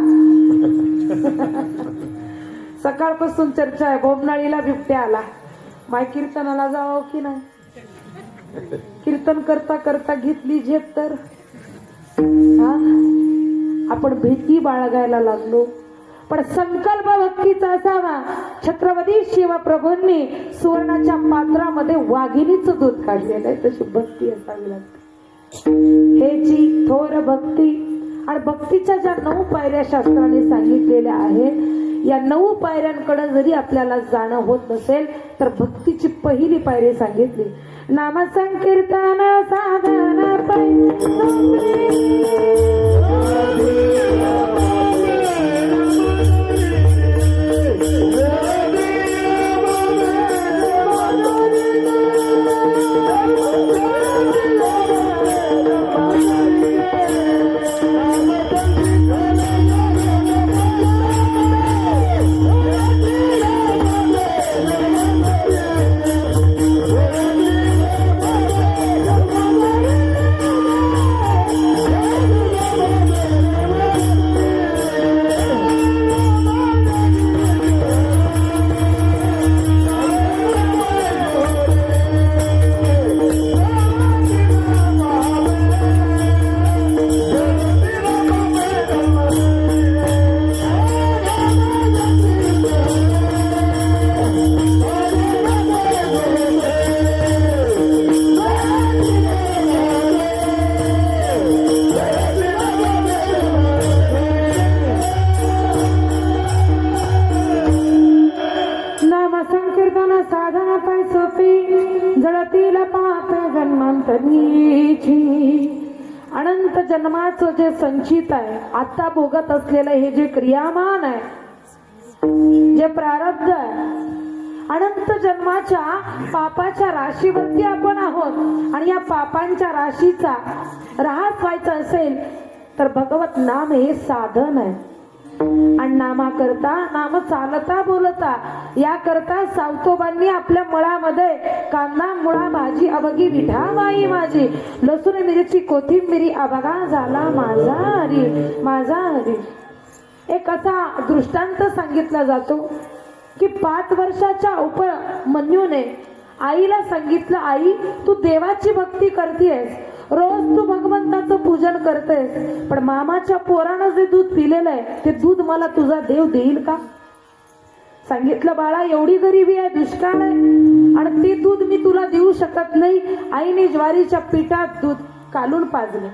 [SPEAKER 2] सकाळपासून चर्चा आहे, बोमनाळीला बिबट्या आला. माय कीर्तनाला जावं की नाही? कीर्तन करता करता घेतली झेप तर हा आपण भीती बाळगायला लागलो. पण संकल्प भक्तीचा असावा. छत्रपती शिवप्रभूंनी सुवर्णाच्या पात्रामध्ये वाघिणीचं दूध काढलेलं आहे, तशी भक्ती असावी लागते. हे जी थोर भक्ती आणि भक्तीच्या ज्या 9 पायऱ्या शास्त्राने सांगितलेल्या आहेत, या 9 पायऱ्यांकडे जरी आपल्याला जाणं होत नसेल तर भक्तीची पहिली पायरी सांगितली, नाम संकीर्तन साधन जळतील पाप जन्मांतरीची. अनंत जन्माचं जे संचित आहे, आता भोगत असलेलं हे जे क्रियामान आहे, जे प्रारब्ध आहे, अनंत जन्माच्या पापाच्या राशीवरती आपण आहोत. आणि या पापांच्या राशीचा ऱ्हास व्हायचा असेल तर भगवत नाम हे साधन आहे. आणि नामाकरता नाम चालता बोलता या करता सावतोबांनी आपल्या मळामध्ये कांदा मुळा भाजी अबगी विठा बाई माझी, लसूण मिरची कोथिंबिरी अबगा झाला माझा हरी माझा हरी. एक असा दृष्टांत सांगितला जातो की 5 वर्षाच्या उपमन्यूने आईला सांगितलं, आई तू देवाची भक्ती करतेस, रोज तू भगवंताचं पूजन करतेस, पण मामाच्या पोरानं जे दूध पिलेलं आहे ते दूध मला तुझा देव देईल का? सांगितलं, बाळा एवढी गरिबी आहे, दुष्काळ आहे आणि ते दूध मी तुला देऊ शकत नाही. आईने ज्वारीच्या पिठात दूध कालून पाजले.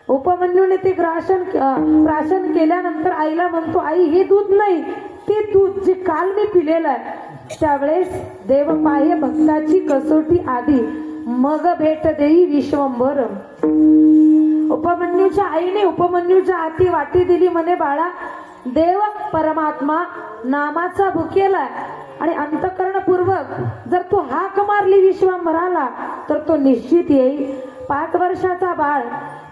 [SPEAKER 2] उपमन्यूने ते प्राशन केल्यानंतर आईला म्हणतो, आई हे दूध नाही, ते दूध जे काल मी पिलेलं आहे. त्यावेळेस देव पाहे भक्ताची कसोटी आधी, मग भेट देई विश्वंभर. उपमन्यूच्या आईने उपमन्यूच्या हाती वाटी दिली, म्हणे बाळा देव परमात्मा नामाचा भुकेला आणि अंतःकरणपूर्वक जर तू हाक मारली विश्वंभराला तर तो निश्चित येईल. 5 वर्षाचा बाळ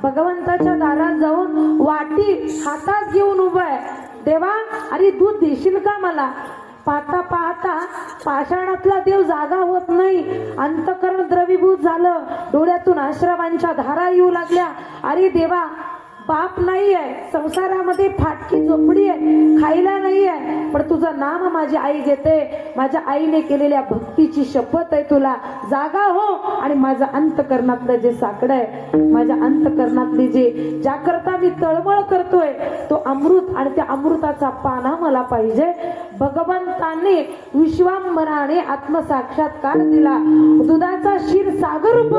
[SPEAKER 2] भगवंताच्या दारात जाऊन वाटी हातात घेऊन उभा आहे, देवा अरे दूध देशील का मला? पाहता पाहता पाषाणातला देव जागा होत नाही, अंतःकरण द्रवीभूत झालं, डोळ्यातून आश्रवांच्या धारा येऊ लागल्या. अरे देवा बाप नाही आहे, संसारामध्ये फाटकी झोपडी आहे, खायला नाही आहे, पण तुझं नाम माझी आई घेते, माझ्या आईने केलेल्या भक्तीची शपथ आहे तुला, जागा हो आणि माझं अंतःकरणातलं जे साकडं आहे, माझ्या अंतःकरणातली जे ज्याकरता मी तळमळ करतोय तो अमृत आणि त्या अमृताचा पाना मला पाहिजे. भगवंताने विश्वांभराने आत्मसाक्षात्कार दिला, दुधाचा क्षीर सागर रूप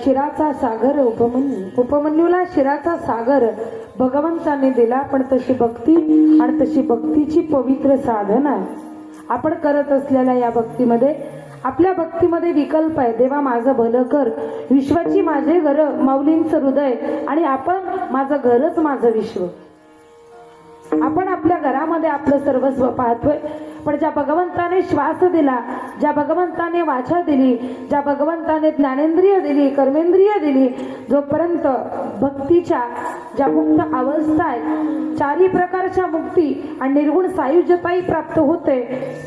[SPEAKER 2] शिराचा सागर उपमन्यूला शिराचा सागर भगवंताने दिला, पण तशी भक्ती आणि तशी भक्तीची पवित्र साधना आपण करत असलेल्या या भक्तीमध्ये, आपल्या भक्तीमध्ये विकल्प आहे. देवा माझं भलं कर, विश्वाची माझे घर, माऊलींचं हृदय, आणि आपण माझं घरच माझं विश्व. आपण आपल्या घरामध्ये आपलं सर्वस्व पाहतोय, पण ज्या भगवंताने श्वास दिला, ज्या भगवंताने वाचा दिली, ज्या भगवंताने ज्ञानेंद्रिय दिली, कर्मेंद्रिय दिली, जोपर्यंत भक्तीच्या ज्या मुक्त अवस्था आहेत, चारही प्रकारच्या मुक्ती आणि निर्गुण सायुज्यताही प्राप्त होते,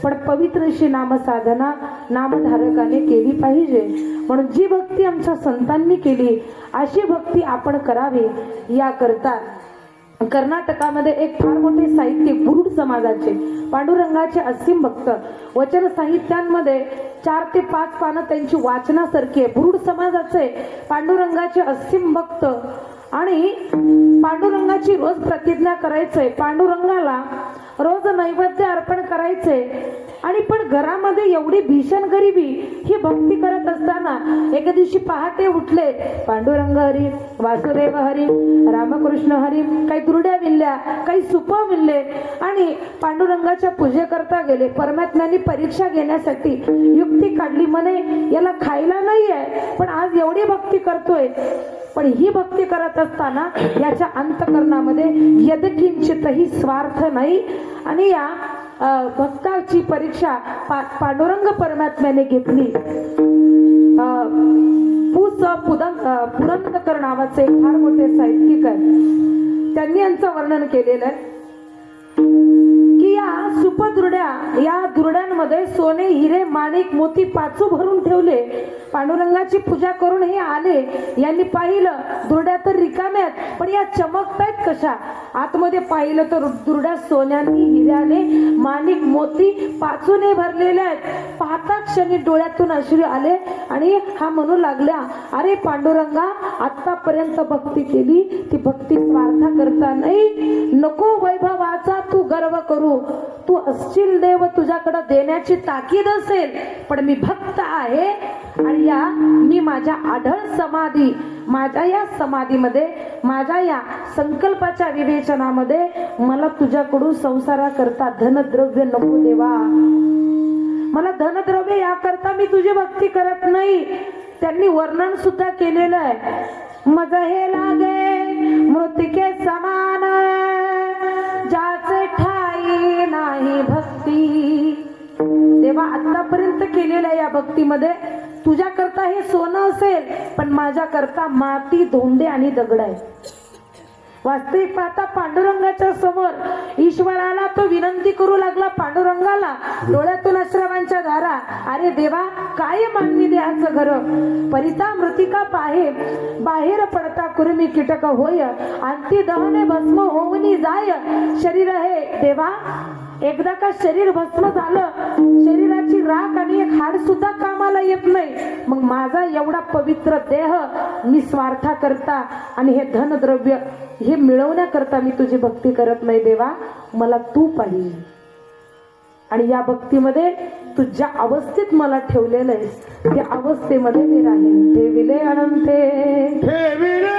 [SPEAKER 2] पण पवित्र अशी नामसाधना नामधारकाने केली पाहिजे. म्हणून जी भक्ती आमच्या संतांनी केली अशी भक्ती आपण करावी. याकरता कर्नाटकामध्ये एक फार मोठे साहित्यिक बुरुड समाजाचे पांडुरंगाचे असीम भक्त, वचन साहित्यांमध्ये 4 ते 5 पानं त्यांची वाचनासारखी आहे. बुरुड समाजाचे पांडुरंगाचे असीम भक्त, आणि पांडुरंगाची रोज प्रतिज्ञा करायचंय, पांडुरंगाला रोज नैवेद्य अर्पण करायचे. आणि पण घरामध्ये एवढी भीषण गरिबी, ही भक्ती करत असताना एके दिवशी पहाटे उठले, पांडुरंग हरी, वासुदेव हरी, रामकृष्ण हरी, काही दुर्ड्या विणल्या, काही सुपं विणले आणि पांडुरंगाच्या पूजेकरता गेले. परमात्म्याने परीक्षा घेण्यासाठी युक्ती काढली, म्हणे याला खायला नाहीये, पण आज एवढी भक्ती करतोय. पण ही भक्ती करत असताना याच्या अंतकरणामध्ये यदकिंचितही स्वार्थ नाही. आणि या भक्ताची परीक्षा पांडुरंग परमात्म्याने घेतली. पुरंदकर नावाचे एक फार मोठे साहित्यिक आहेत, त्यांनी यांचं वर्णन केलेलं आहे की या सुपदुर्ड्या, या दुर्ड्यांमध्ये सोने, हिरे, माणिक, मोती पाचू भरून ठेवले. पांडुरंगाची पूजा करून हे आले, यांनी पाहिलं दुर्ड्या तर रिकाम्यात, पण या चमकतायत कशा. आतमध्ये पाहिलं तर दुर्ड्या सोन्याने, हिऱ्याने, माणिक, मोती पाचूने भरलेल्या आहेत. पाहता क्षणी डोळ्यातून अश्रू आले आणि हा म्हणू लागल्या, अरे पांडुरंगा, आतापर्यंत भक्ती केली, ती भक्ती स्वार्था करता नाही. नको वैभवाचा तू गर्व करू, तू असशील देव, तुझ्याकडे देण्याची ताकीद असेल, पण मी भक्त आहे. आणि या मी माझ्या आढळ समाधी, माझ्या या समाधीमध्ये, माझ्या या संकल्पाच्या विवेचनामध्ये मला तुझ्याकडून संसाराकरता धनद्रव्य नको देवा. मला धनद्रव्य याकरता मी तुझी भक्ती करत नाही. त्यांनी वर्णन सुद्धा केलेलं आहे, मज हे लागे मृतिके समान, ज्याचे ठाई नाही भक्ती. तेव्हा आतापर्यंत केलेल्या या भक्तीमध्ये तुझ्या करता हे सोनं असेल, पण माझ्या करता माती, धोंडे आणि दगड आहे. वास्तविक पाहता पांडुरंगाच्या समोर ईश्वराला तो विनंती करू लागला, पांडुरंगाला डोळ्यातून अश्रवांच्या धारा, अरे देवा, काय मानवी देहाचं घर, परिता मृतिका पाहे, बाहेर पडता कुर्मी कीटक होय, अंती दहने भस्म होऊनी जाय शरीर हे. देवा, एकदा का शरीर भस्म झालं, शरीराची राख आणि एक हाड सुद्धा कामाला येत नाही. मग माझा एवढा पवित्र देह मी स्वार्था करता आणि हे धनद्रव्य हे मिळवण्याकरता मी तुझी भक्ती करत नाही. देवा, मला तू पाहिजे. आणि या भक्तीमध्ये तू ज्या अवस्थेत मला ठेवलेलं आहेस, त्या अवस्थेमध्ये मी राहीन. ठेविले अनंते,
[SPEAKER 1] ठेविले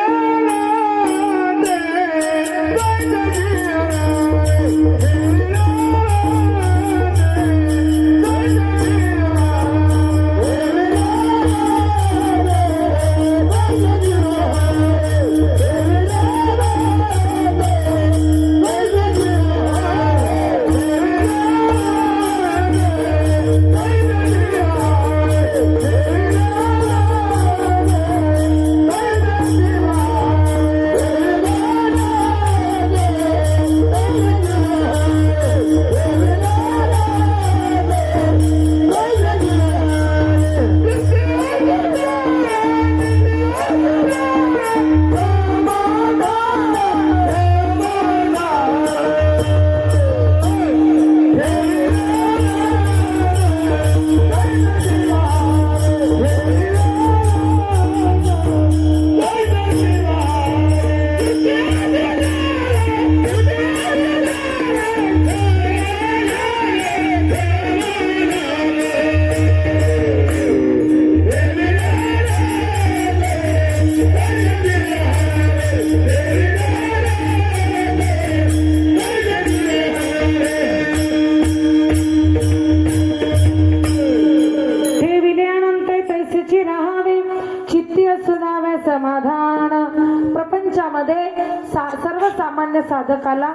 [SPEAKER 2] समाधान. प्रपंचामध्ये सर्वसामान्य साधकाला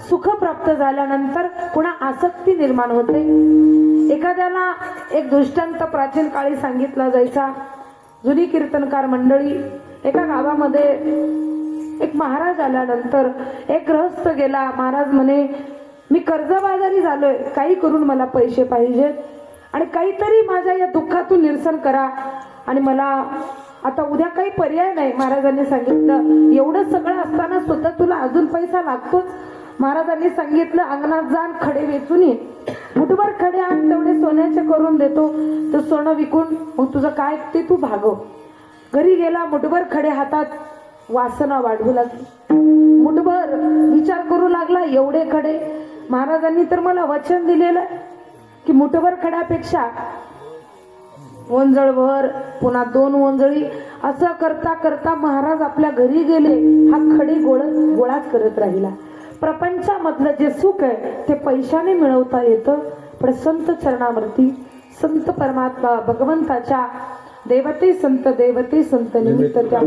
[SPEAKER 2] सुख प्राप्त झाल्यानंतर पुन्हा आसक्ती निर्माण होते. एखाद्याला एक दृष्टांत प्राचीन काळी सांगितला जायचा. जुनी कीर्तनकार मंडळी, एका गावामध्ये एक महाराज आल्यानंतर एक गृहस्थ गेला. महाराज म्हणे, मी कर्जबाजारी झालोय, काही करून मला पैसे पाहिजेत आणि काहीतरी माझ्या या दुःखातून निरसन करा आणि मला आता उद्या काही पर्याय नाही. महाराजांनी सांगितलं, एवढं सगळं असताना सुद्धा तुला अजून पैसा लागतोच. महाराजांनी सांगितलं, अंगणात जाण, खडे वेचून ये, मुठभर खडे आण, तेवढे सोन्याचे करून देतो. तर सोनं विकून मग तुझं काय ते तू भागव. घरी गेला, मुठभर खडे हातात, वासना वाढवू लागली. मुठभर विचार करू लागला, एवढे खडे, महाराजांनी तर मला वचन दिलेलं की मुठभर खड्यापेक्षा वंजळभर, पुन्हा 2 वंजळी, असं करता करता महाराज आपल्या घरी गेले. हा खडे गोळाच करत राहिला. प्रपंचामधलं जे सुख आहे ते पैशाने मिळवता येतं, पण संत चरणावरती, संत परमात्मा भगवंताच्या देवते संत निमित्त त्या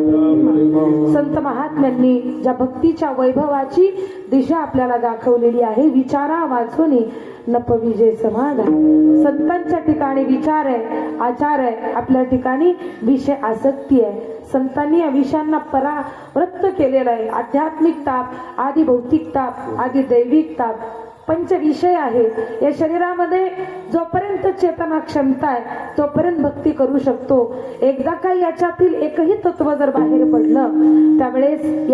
[SPEAKER 2] संत महात्म्यांनी ज्या भक्तीच्या वैभवाची दिशा आपल्याला दाखवलेली आहे. विचारा वाचून नपविजय समाधान. संतांच्या ठिकाणी विचार आहे, आचार आहे, आपल्या ठिकाणी विषय आसक्ती आहे. संतांनी या विषयांना परावृत्त केलेलं आहे. आध्यात्मिक ताप, आधी भौतिक ताप, आधी दैविक ताप, पंचविषय आहे. या शरीरामध्ये जोपर्यंत चेतना क्षमता आहे तोपर्यंत भक्ती करू शकतो. एकदा का याच्यातील एकही तत्व जर बाहेर पडलं, त्यावेळेस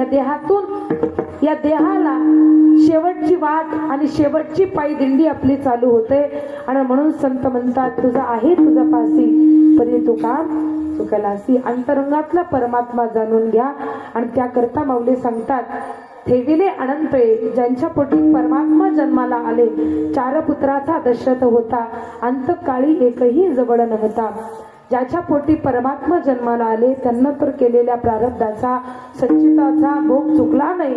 [SPEAKER 2] या देहाला शेवटची वाट आणि शेवटची पायदिंडी आपली चालू होते. आणि म्हणून संत म्हणतात, तुझा आहे तुझा पासी, परी तू काम सुखलासी. अंतरंगातला परमात्मा जाणून घ्या. आणि त्याकरता माऊली सांगतात, ठेविले अनंत, ज्यांच्या पोटी परमात्मा जन्माला आले. 4 पुत्राचा दशरथ होता, अंतकाळी एकही जवळ नव्हता. ज्याच्या पोटी परमात्मा जन्माला आले त्यांना तर केलेल्या प्रारब्धाचा, संचिताचा भोग चुकला नाही.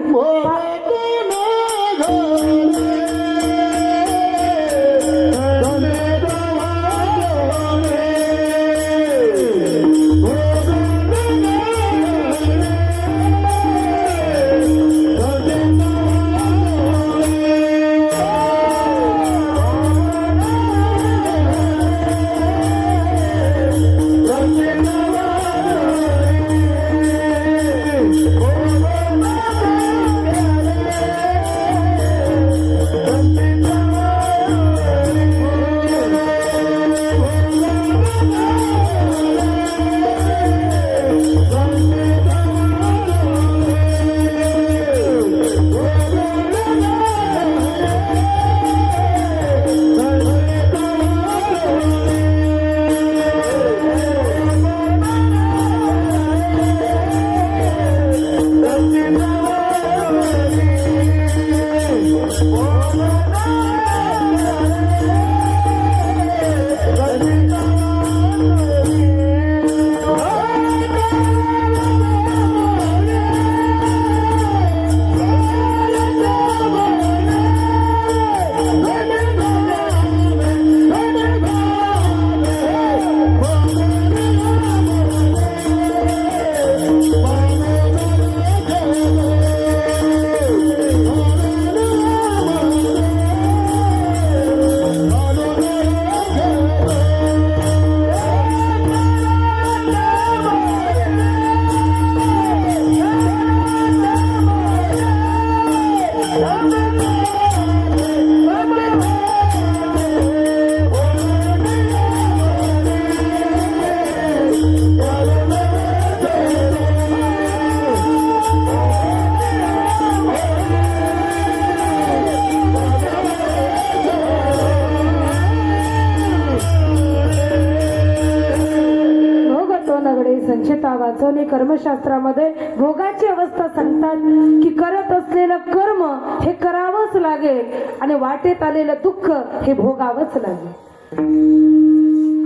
[SPEAKER 2] संचिता वाचवणे. कर्मशास्त्रामध्ये भोगाची अवस्था सांगतात की करत असलेलं कर्म हे करावंच लागेल आणि वाटेत आलेलं दुःख हे भोगावंच लागेल.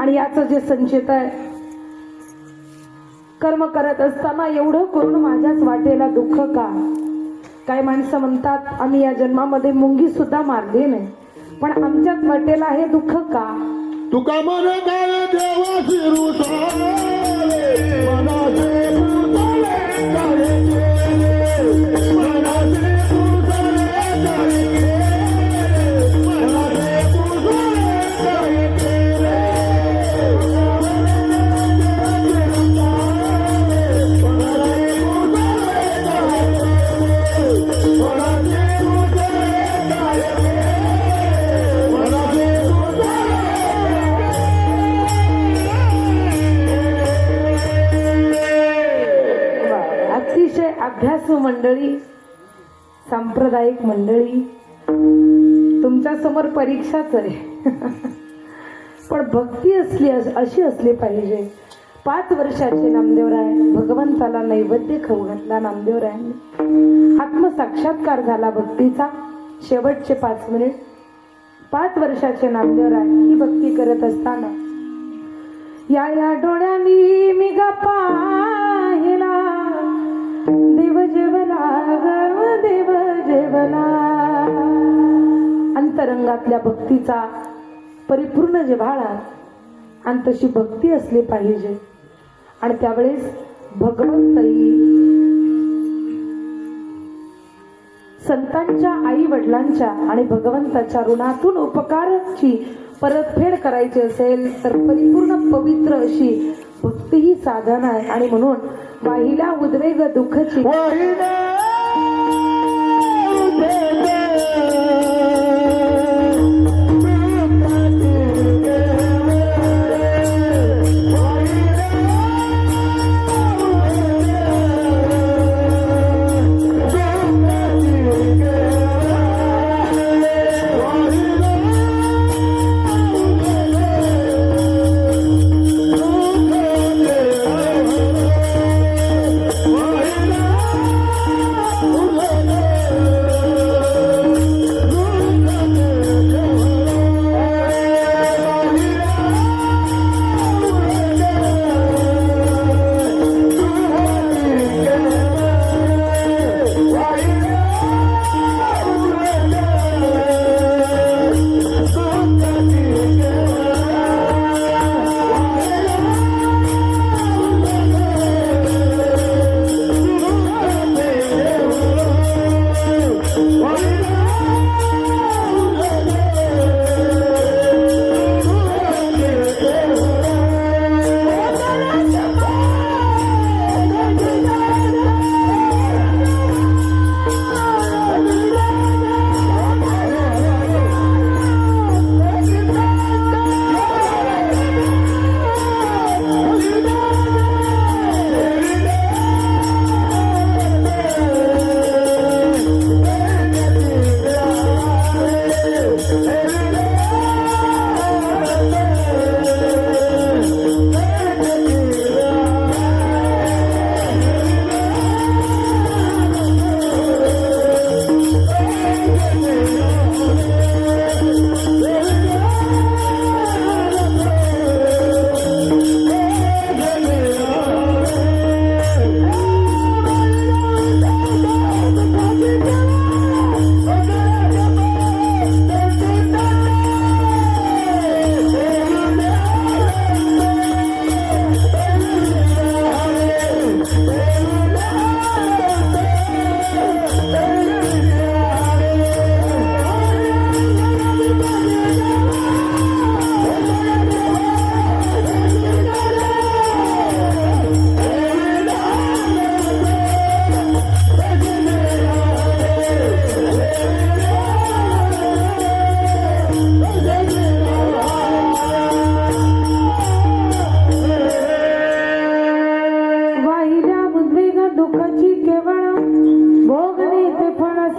[SPEAKER 2] आणि याचं जे संचित आहे, कर्म करत असताना एवढं करून माझ्याच वाटेला दुःख का. काही माणसं म्हणतात आम्ही या जन्मामध्ये मुंगी सुद्धा मारली नाही, पण आमच्याच वाटेला हे दुःख का.
[SPEAKER 1] तुका मन काय देवा शिरू मनाचे
[SPEAKER 2] अतिशय अभ्यासू मंडळी, सांप्रदायिक मंडळी, तुमच्या समोर परीक्षाच आहे. पण भक्ती अशी असली पाहिजे. 5 वर्षाचे नामदेवराय भगवंताला नैवेद्य खाऊ घातला. नामदेवरायांनी आत्मसाक्षात्कार झाला भक्तीचा. शेवटचे 5 मिनिट 5 वर्षाचे नामदेवराय ही भक्ती करत असताना या डोळ्यांनी मी गा पाहिला, देव जेवला ग देव जेवला. अंतरंगातल्या भक्तीचा परिपूर्ण जिव्हाळा आणि तशी भक्ती असली पाहिजे. आणि त्यावेळेस भगवंतही संतांच्या आई वडिलांच्या आणि भगवंताच्या ऋणातून उपकाराची परतफेड करायची असेल तर परिपूर्ण पवित्र अशी भक्ती ही साधन आहे. आणि म्हणून वाहिल्या उद्वेग दुःखची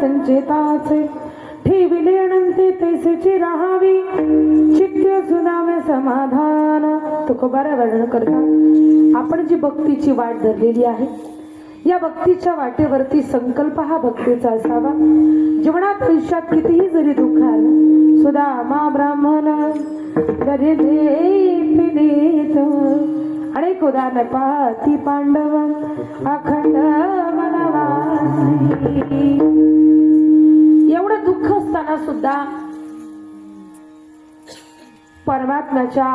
[SPEAKER 2] संचेताचे ठेविले अनंते तैसेची राहावी चित्त सुनावे समाधान. तुकोबारा वर्णन करता आपण जी भक्तीची वाट धरलेली आहे या भक्तीच्या वाटेवरती संकल्प हा भक्तीचा असावा. जीवनात आयुष्यात कितीही जरी दुःख आलं सुदामा ब्राह्मण गरे पिनीत अनेक उदाहरण पाती पांडव अखंड वनवासी. एवढं दुःख असताना सुद्धा परमात्म्याच्या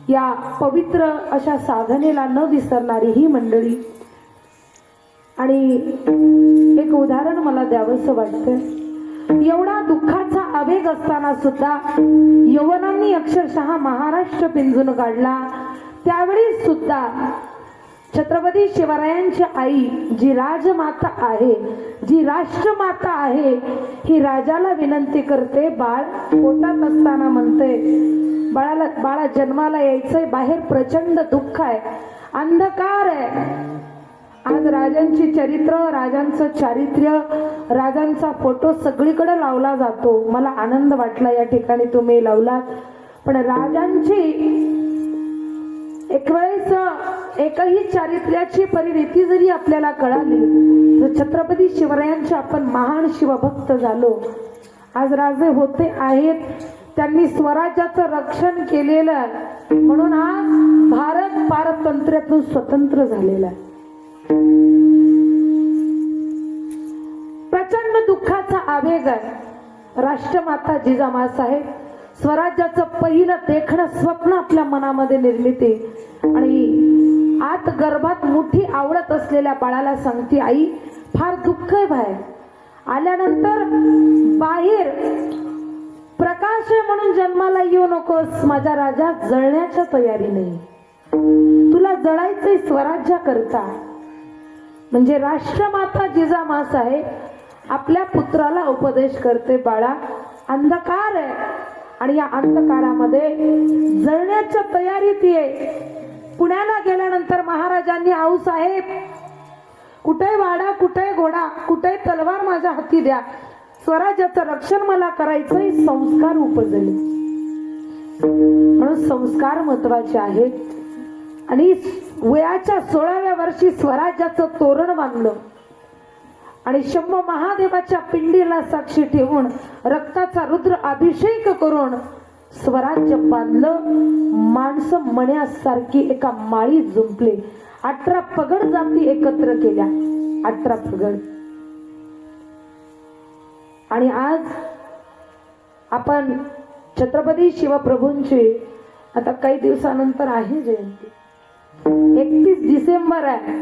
[SPEAKER 2] या पवित्र अशा साधनेला न विसरणारी ही मंडळी. आणि एक उदाहरण मला द्यावंसं वाटतं. एवढा दुःखाचा आवेग असताना सुद्धा यवनांनी अक्षरशः महाराष्ट्र पिंजून काढला. त्यावेळी सुद्धा छत्रपती शिवरायांची आई जी राजमाता आहे जी राष्ट्रमाता आहे ही राजाला विनंती करते. बाळ पोटात असताना म्हणते बाळा जन्माला यायचंय, बाहेर प्रचंड दुःख आहे, अंधकार आहे आज राजांची चरित्र, राजांचं चारित्र्य, राजांचा फोटो सगळीकडे लावला जातो. मला आनंद वाटला या ठिकाणी तुम्ही लावलात. पण राजांची एक वेळेस एकही चारित्र्याची परिणिती जरी आपल्याला कळाली तर छत्रपती शिवरायांचे आपण महान शिवभक्त झालो. आज राजे होते आहेत, त्यांनी स्वराज्याचं रक्षण केलेलं आहे, म्हणून आज भारत पारतंत्र्यातून स्वतंत्र झालेला आहे. प्रचंड दुःखाचा आवेग आहे. राष्ट्रमाता जिजामासाहेब स्वराज्याचं पहिलं देखणं स्वप्न आपल्या मनामध्ये निर्मिती आणि आत गर्भात मोठी आवडत असलेल्या बाळाला सांगते, आई फार दुःख आहे बाहेर आल्यानंतर, बाहेर प्रकाश आहे म्हणून जन्माला येऊ नकोस. माझ्या राजा जळण्याच्या तयारी नाही, तुला जळायचंय स्वराज्या करता. म्हणजे राष्ट्रमाता जिजामासाहेब आपल्या पुत्राला उपदेश करते, बाळा अंधकार आहे आणि या अंधकारामध्ये जळण्याच्या तयारीत ये. पुण्याला गेल्यानंतर महाराजांनी, आऊ साहेब कुठे वाडा, कुठे घोडा, कुठे तलवार माझ्या हाती द्या, स्वराज्याचं रक्षण मला करायचंय. संस्कार उपजले. म्हणून संस्कार महत्वाचे आहेत. आणि वयाच्या 16व्या वर्षी स्वराज्याचं तोरण बांधलं आणि शंभू महादेवाच्या पिंडीला साक्षी ठेवून रक्ताचा रुद्र अभिषेक करून स्वराज्य बांधलं. माणसं मण्यासारखी एका माळी जुंपले. 18 पगड जाती एकत्र केल्या, 18 पगड. आणि आज आपण छत्रपती शिवप्रभूंची आता काही दिवसानंतर आहे जयंती, 31 डिसेंबर आहे.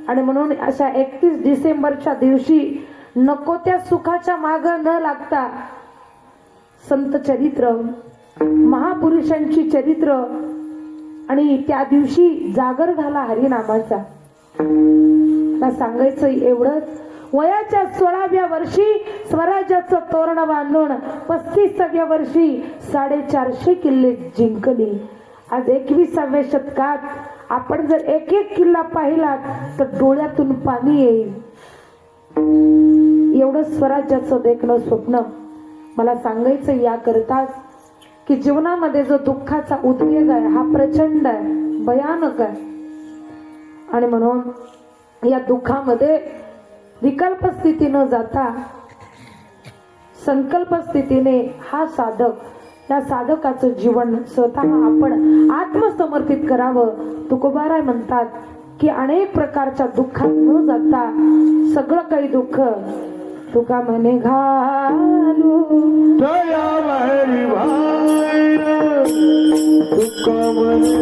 [SPEAKER 2] आणि म्हणून अशा 31 डिसेंबरच्या दिवशी नको त्या सुखाच्या माग न लागता संत चरित्र, महापुरुषांची चरित्र आणि त्या दिवशी जागर झाला हरिनामाचा. मला सांगायचं एवढंच, वयाच्या 16व्या वर्षी स्वराज्याचं तोरण बांधून 35व्या वर्षी 450 किल्ले जिंकली. आज 21व्या शतकात आपण जर एक एक किल्ला पाहिलात तर डोळ्यातून पाणी येईल. एवढं स्वराज्याचं देखणं स्वप्न मला सांगायचं याकरताच की जीवनामध्ये जो दुःखाचा उद्वेग आहे हा प्रचंड आहे, भयानक आहे. आणि म्हणून या दुःखामध्ये विकल्प स्थिती न जाता संकल्प स्थितीने हा साधक, या साधकाचं जीवन स्वतः आपण आत्मसमर्पित करावं. तुकोबाराय म्हणतात की अनेक प्रकारच्या दुःखात न जाता सगळं काही दुःख तुका म्हणे घालू तुका म्हणे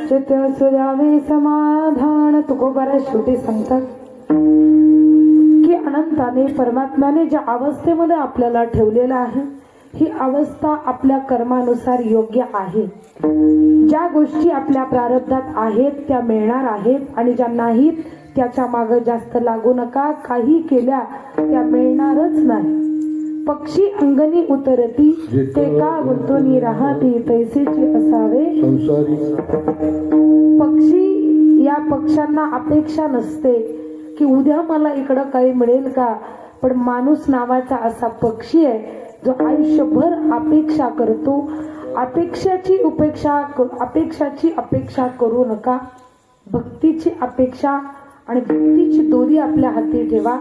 [SPEAKER 2] चित्त सुजावे समाधान. तुकोबारा शेवटी सांगतात की अनंताने परमात्म्याने ज्या अवस्थेमध्ये आपल्याला ठेवलेलं आहे ही अवस्था आपल्या कर्मानुसार योग्य आहे. ज्या गोष्टी आपल्या प्रारब्धात आहेत त्या मिळणार आहेत आणि ज्या नाहीत त्याच्या मागे जास्त लागू नका. काही केल्या त्या मिळणारच नाही. पक्षी अंगणी उतरती ते का गुंतून राहती तैसेची असावे
[SPEAKER 1] संसारी.
[SPEAKER 2] पक्षी या पक्ष्यांना अपेक्षा नसते की उद्या मला इकडं काही मिळेल का. पण माणूस नावाचा असा पक्षी आहे जो आयुष्यभर अपेक्षा करतो. अपेक्षाची अपेक्षा करू नका. भक्तीची अपेक्षा आणि भक्तीची दोरी आपल्या हाती ठेवा.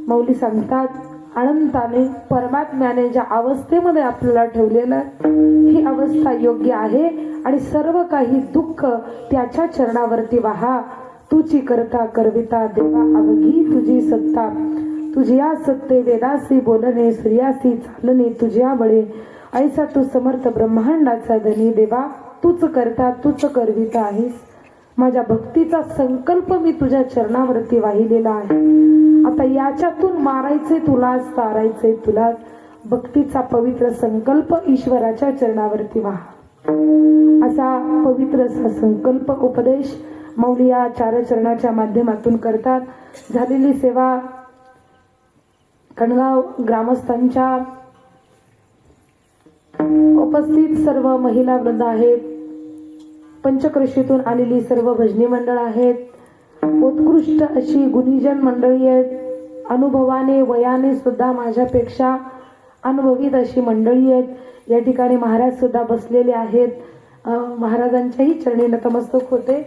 [SPEAKER 2] माऊली सांगतात अनंताने परमात्म्याने ज्या अवस्थेमध्ये आपल्याला ठेवलेलं आहे, ही अवस्था योग्य आहे आणि सर्व काही दुःख त्याच्या चरणावरती वाहा. तुझी करता करविता देवा अवघी तुझी सत्ता. तुझ्या सत्ते वेदासी बोलणे सूर्यासी चालणे तुझ्या बळे. ऐसा तू समर्थ ब्रह्मांडाचा धनी देवा. तूच करता तूच करविता आहेस. माझ्या भक्तीचा संकल्प मी तुझ्या चरणावरती वाहिलेला आहे. आता याच्यातून मारायचे तुलाच, तारायचे तुलाच. भक्तीचा पवित्र संकल्प ईश्वराच्या चरणावरती वाहा. असा पवित्र संकल्प उपदेश माऊली या चार चरणाच्या माध्यमातून करतात. झालेली सेवा कणगाव ग्रामस्थांच्या उपस्थित सर्व महिला वृंद आहेत, पंचक्रोशीतून आलेली सर्व भजनी मंडळ आहेत, उत्कृष्ट अशी गुणीजन मंडळी आहेत, अनुभवाने वयाने सुद्धा माझ्यापेक्षा अनुभवीत अशी मंडळी आहेत. या ठिकाणी महाराज सुद्धा बसलेले आहेत. महाराजांच्याही चरणी नतमस्तक होते.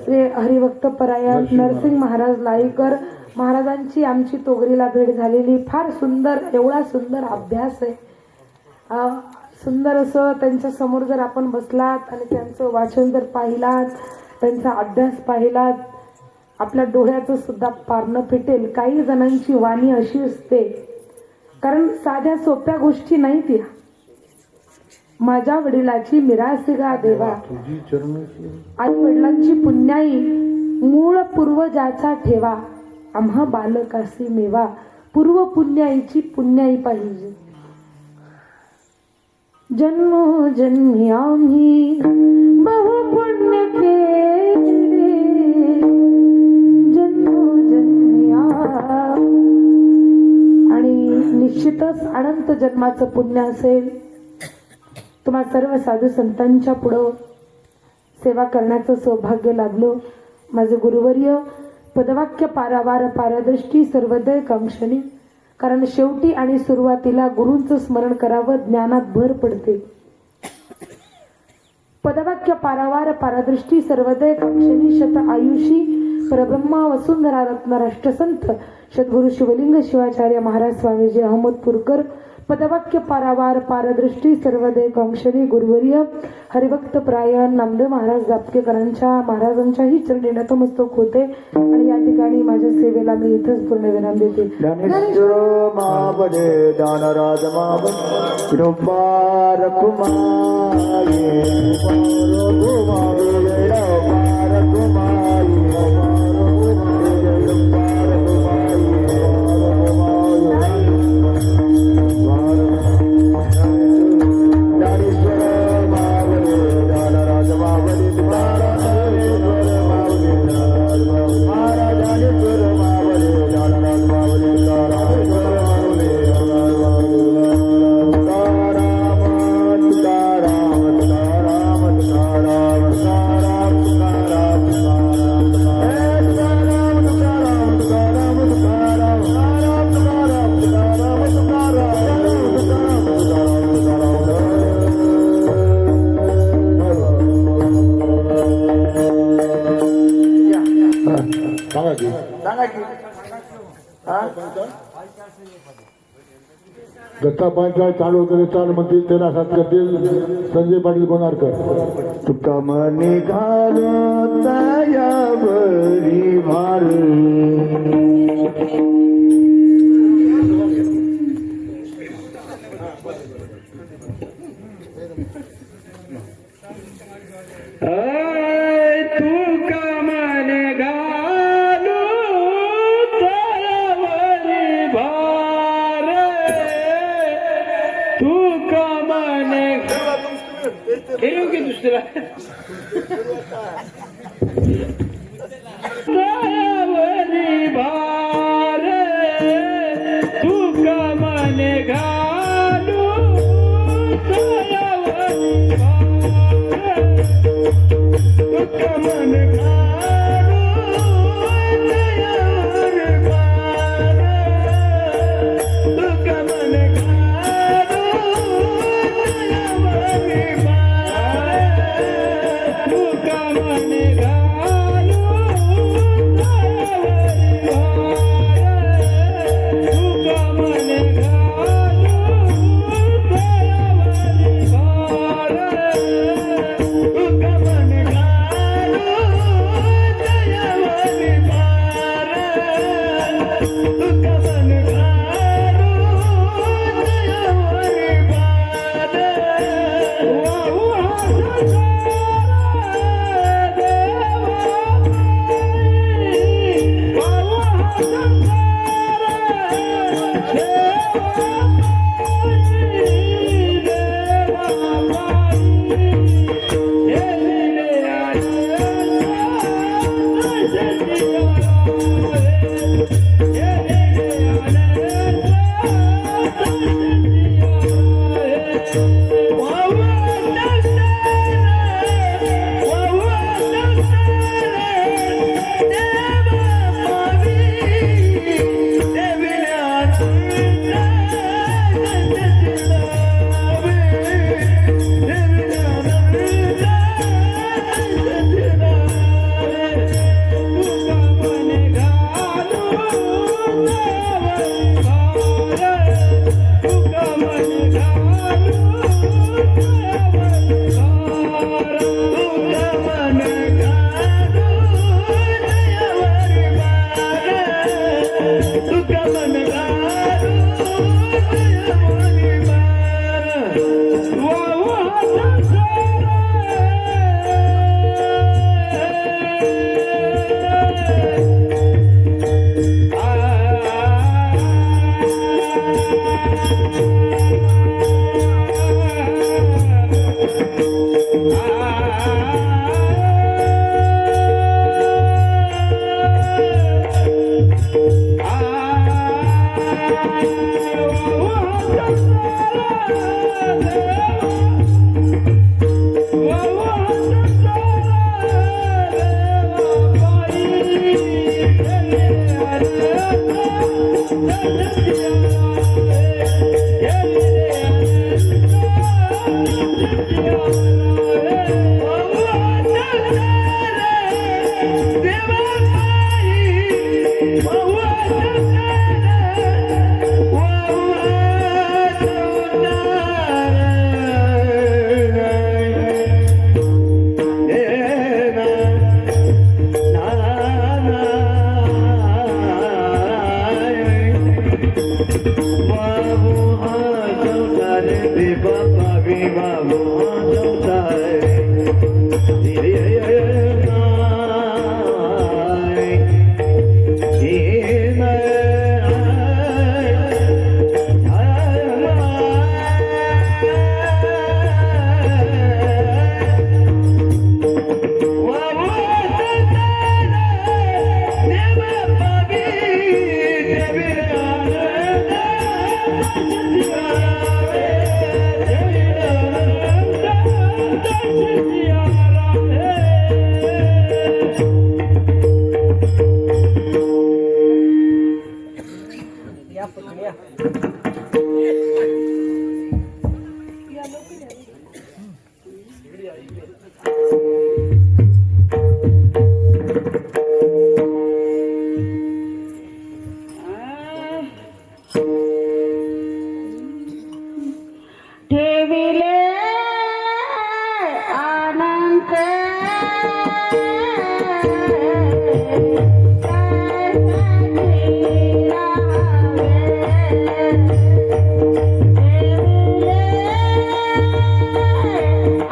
[SPEAKER 2] श्री हरिभक्त परायण नरसिंह महाराज लाईकर महाराजांची आमची तोगरीला भेट झालेली. फार सुंदर, एवढा सुंदर अभ्यास आहे. सुंदर असं त्यांच्या समोर जर आपण बसलात आणि त्यांचं वाचन जर पाहिलात, त्यांचा अभ्यास पाहिलात, आपल्या डोळ्याचं सुद्धा पारणं फिटेल. काही जणांची वाणी अशी असते, कारण साध्या सोप्या गोष्टी नाही त्या. माझ्या वडिलाची मिरासी गा देवा, आई वडिलांची पुण्याई, मूळ पूर्वजाचा ठेवा, आम्हा बालकासी मेवा. पूर्व पुण्याईची पुण्याई पाहिजे. जन्मोजन्मी आम्ही बहु पुण्य केले, जन्मोजन्मी आणि निश्चितच अनंत जन्माचं पुण्य असेल. तुम्हा सर्व साधू संतांच्या पुढं सेवा करण्याचं सौभाग्य लाभलं. माझे गुरुवर्य पदवाक्य पारावार पारदृष्टी सर्वदय कांक्षणी. कारण शेवटी आणि सुरुवातीला गुरूंचं स्मरण करावं, ज्ञानात भर पडते. पदवाक्य पारावार पारदृष्टी सर्वदय कांक्षणी शत आयुषी परब्रह्मा वसुंधरा रत्न राष्ट्रसंत सद्गुरु शिवलिंग शिवाचार्य महाराज स्वामीजी अहमदपूरकर. पदवाक्य पारावार पारदृष्टी सर्वदय कांक्षणी गुरुवर्य हरिभक्त परायण नामदेव महाराज दापकेकरांच्या महाराजांच्याही चरणी नतमस्तक होते. आणि या ठिकाणी माझ्या सेवेला मी इथंच पूर्ण विराम देते.
[SPEAKER 4] ज्ञानेश्वर महाबले दानराज महाबले कृपार कुमारी
[SPEAKER 1] दत्ता पंचायत चालू केले चाल मंत्री तेरा साथ करतील संजय पाटील गोनारकर.
[SPEAKER 4] तुका मने घालो तयावरी मारू तुका मने घालो तयावरी भार तुका मने की दुसरा तयावरी भार तुका मने घालो तयावरी भार तुका मने घालो
[SPEAKER 5] ठेविले अनंत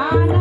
[SPEAKER 5] आनंद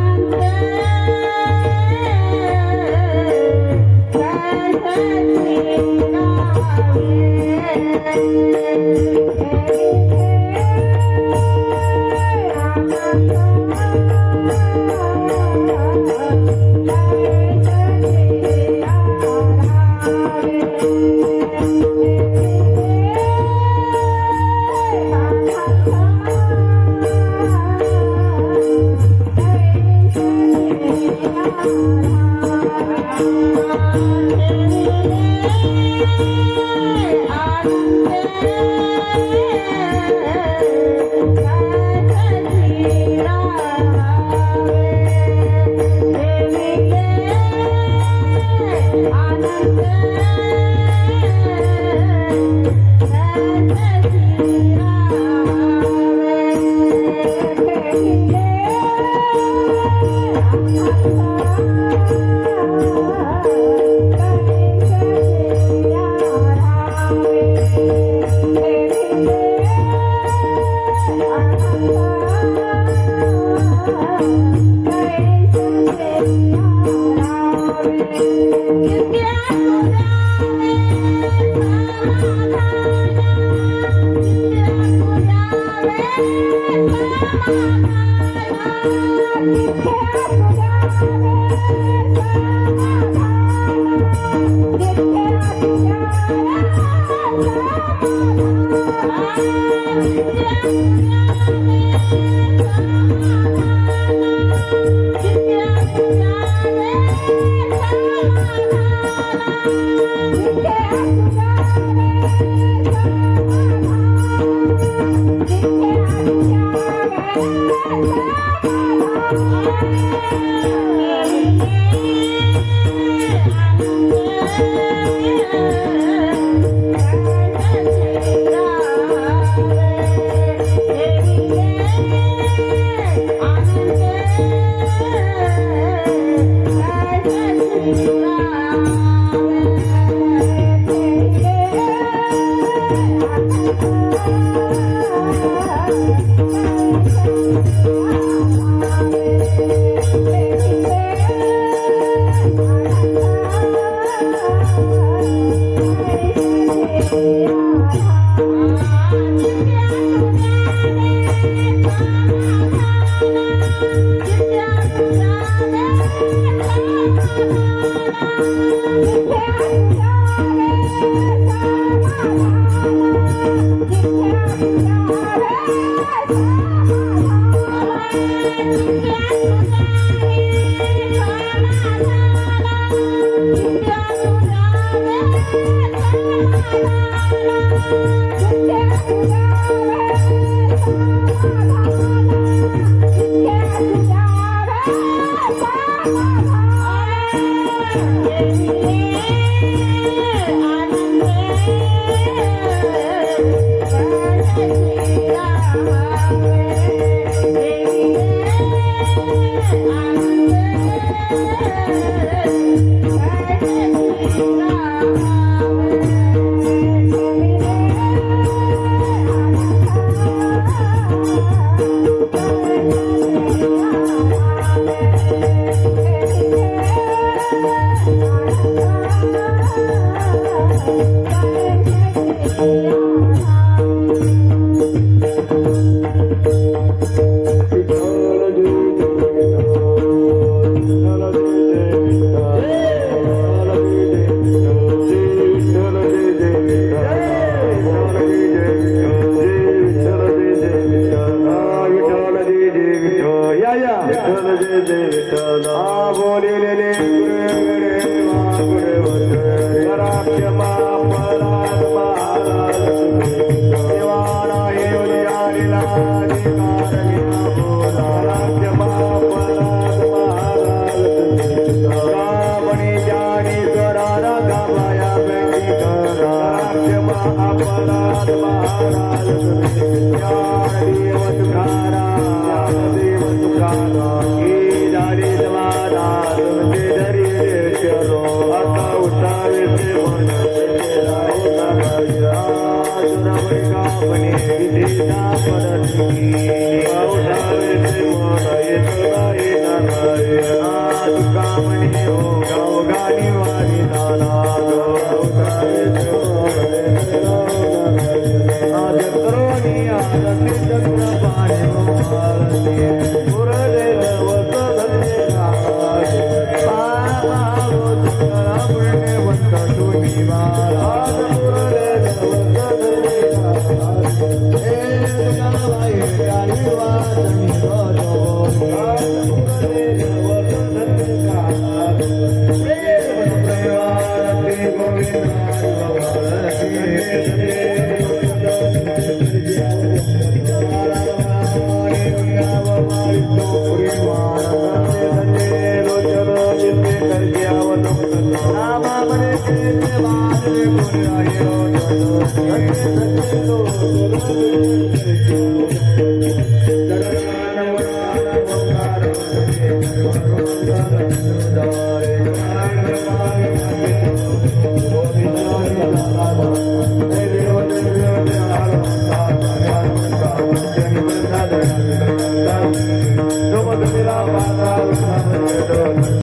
[SPEAKER 1] Namo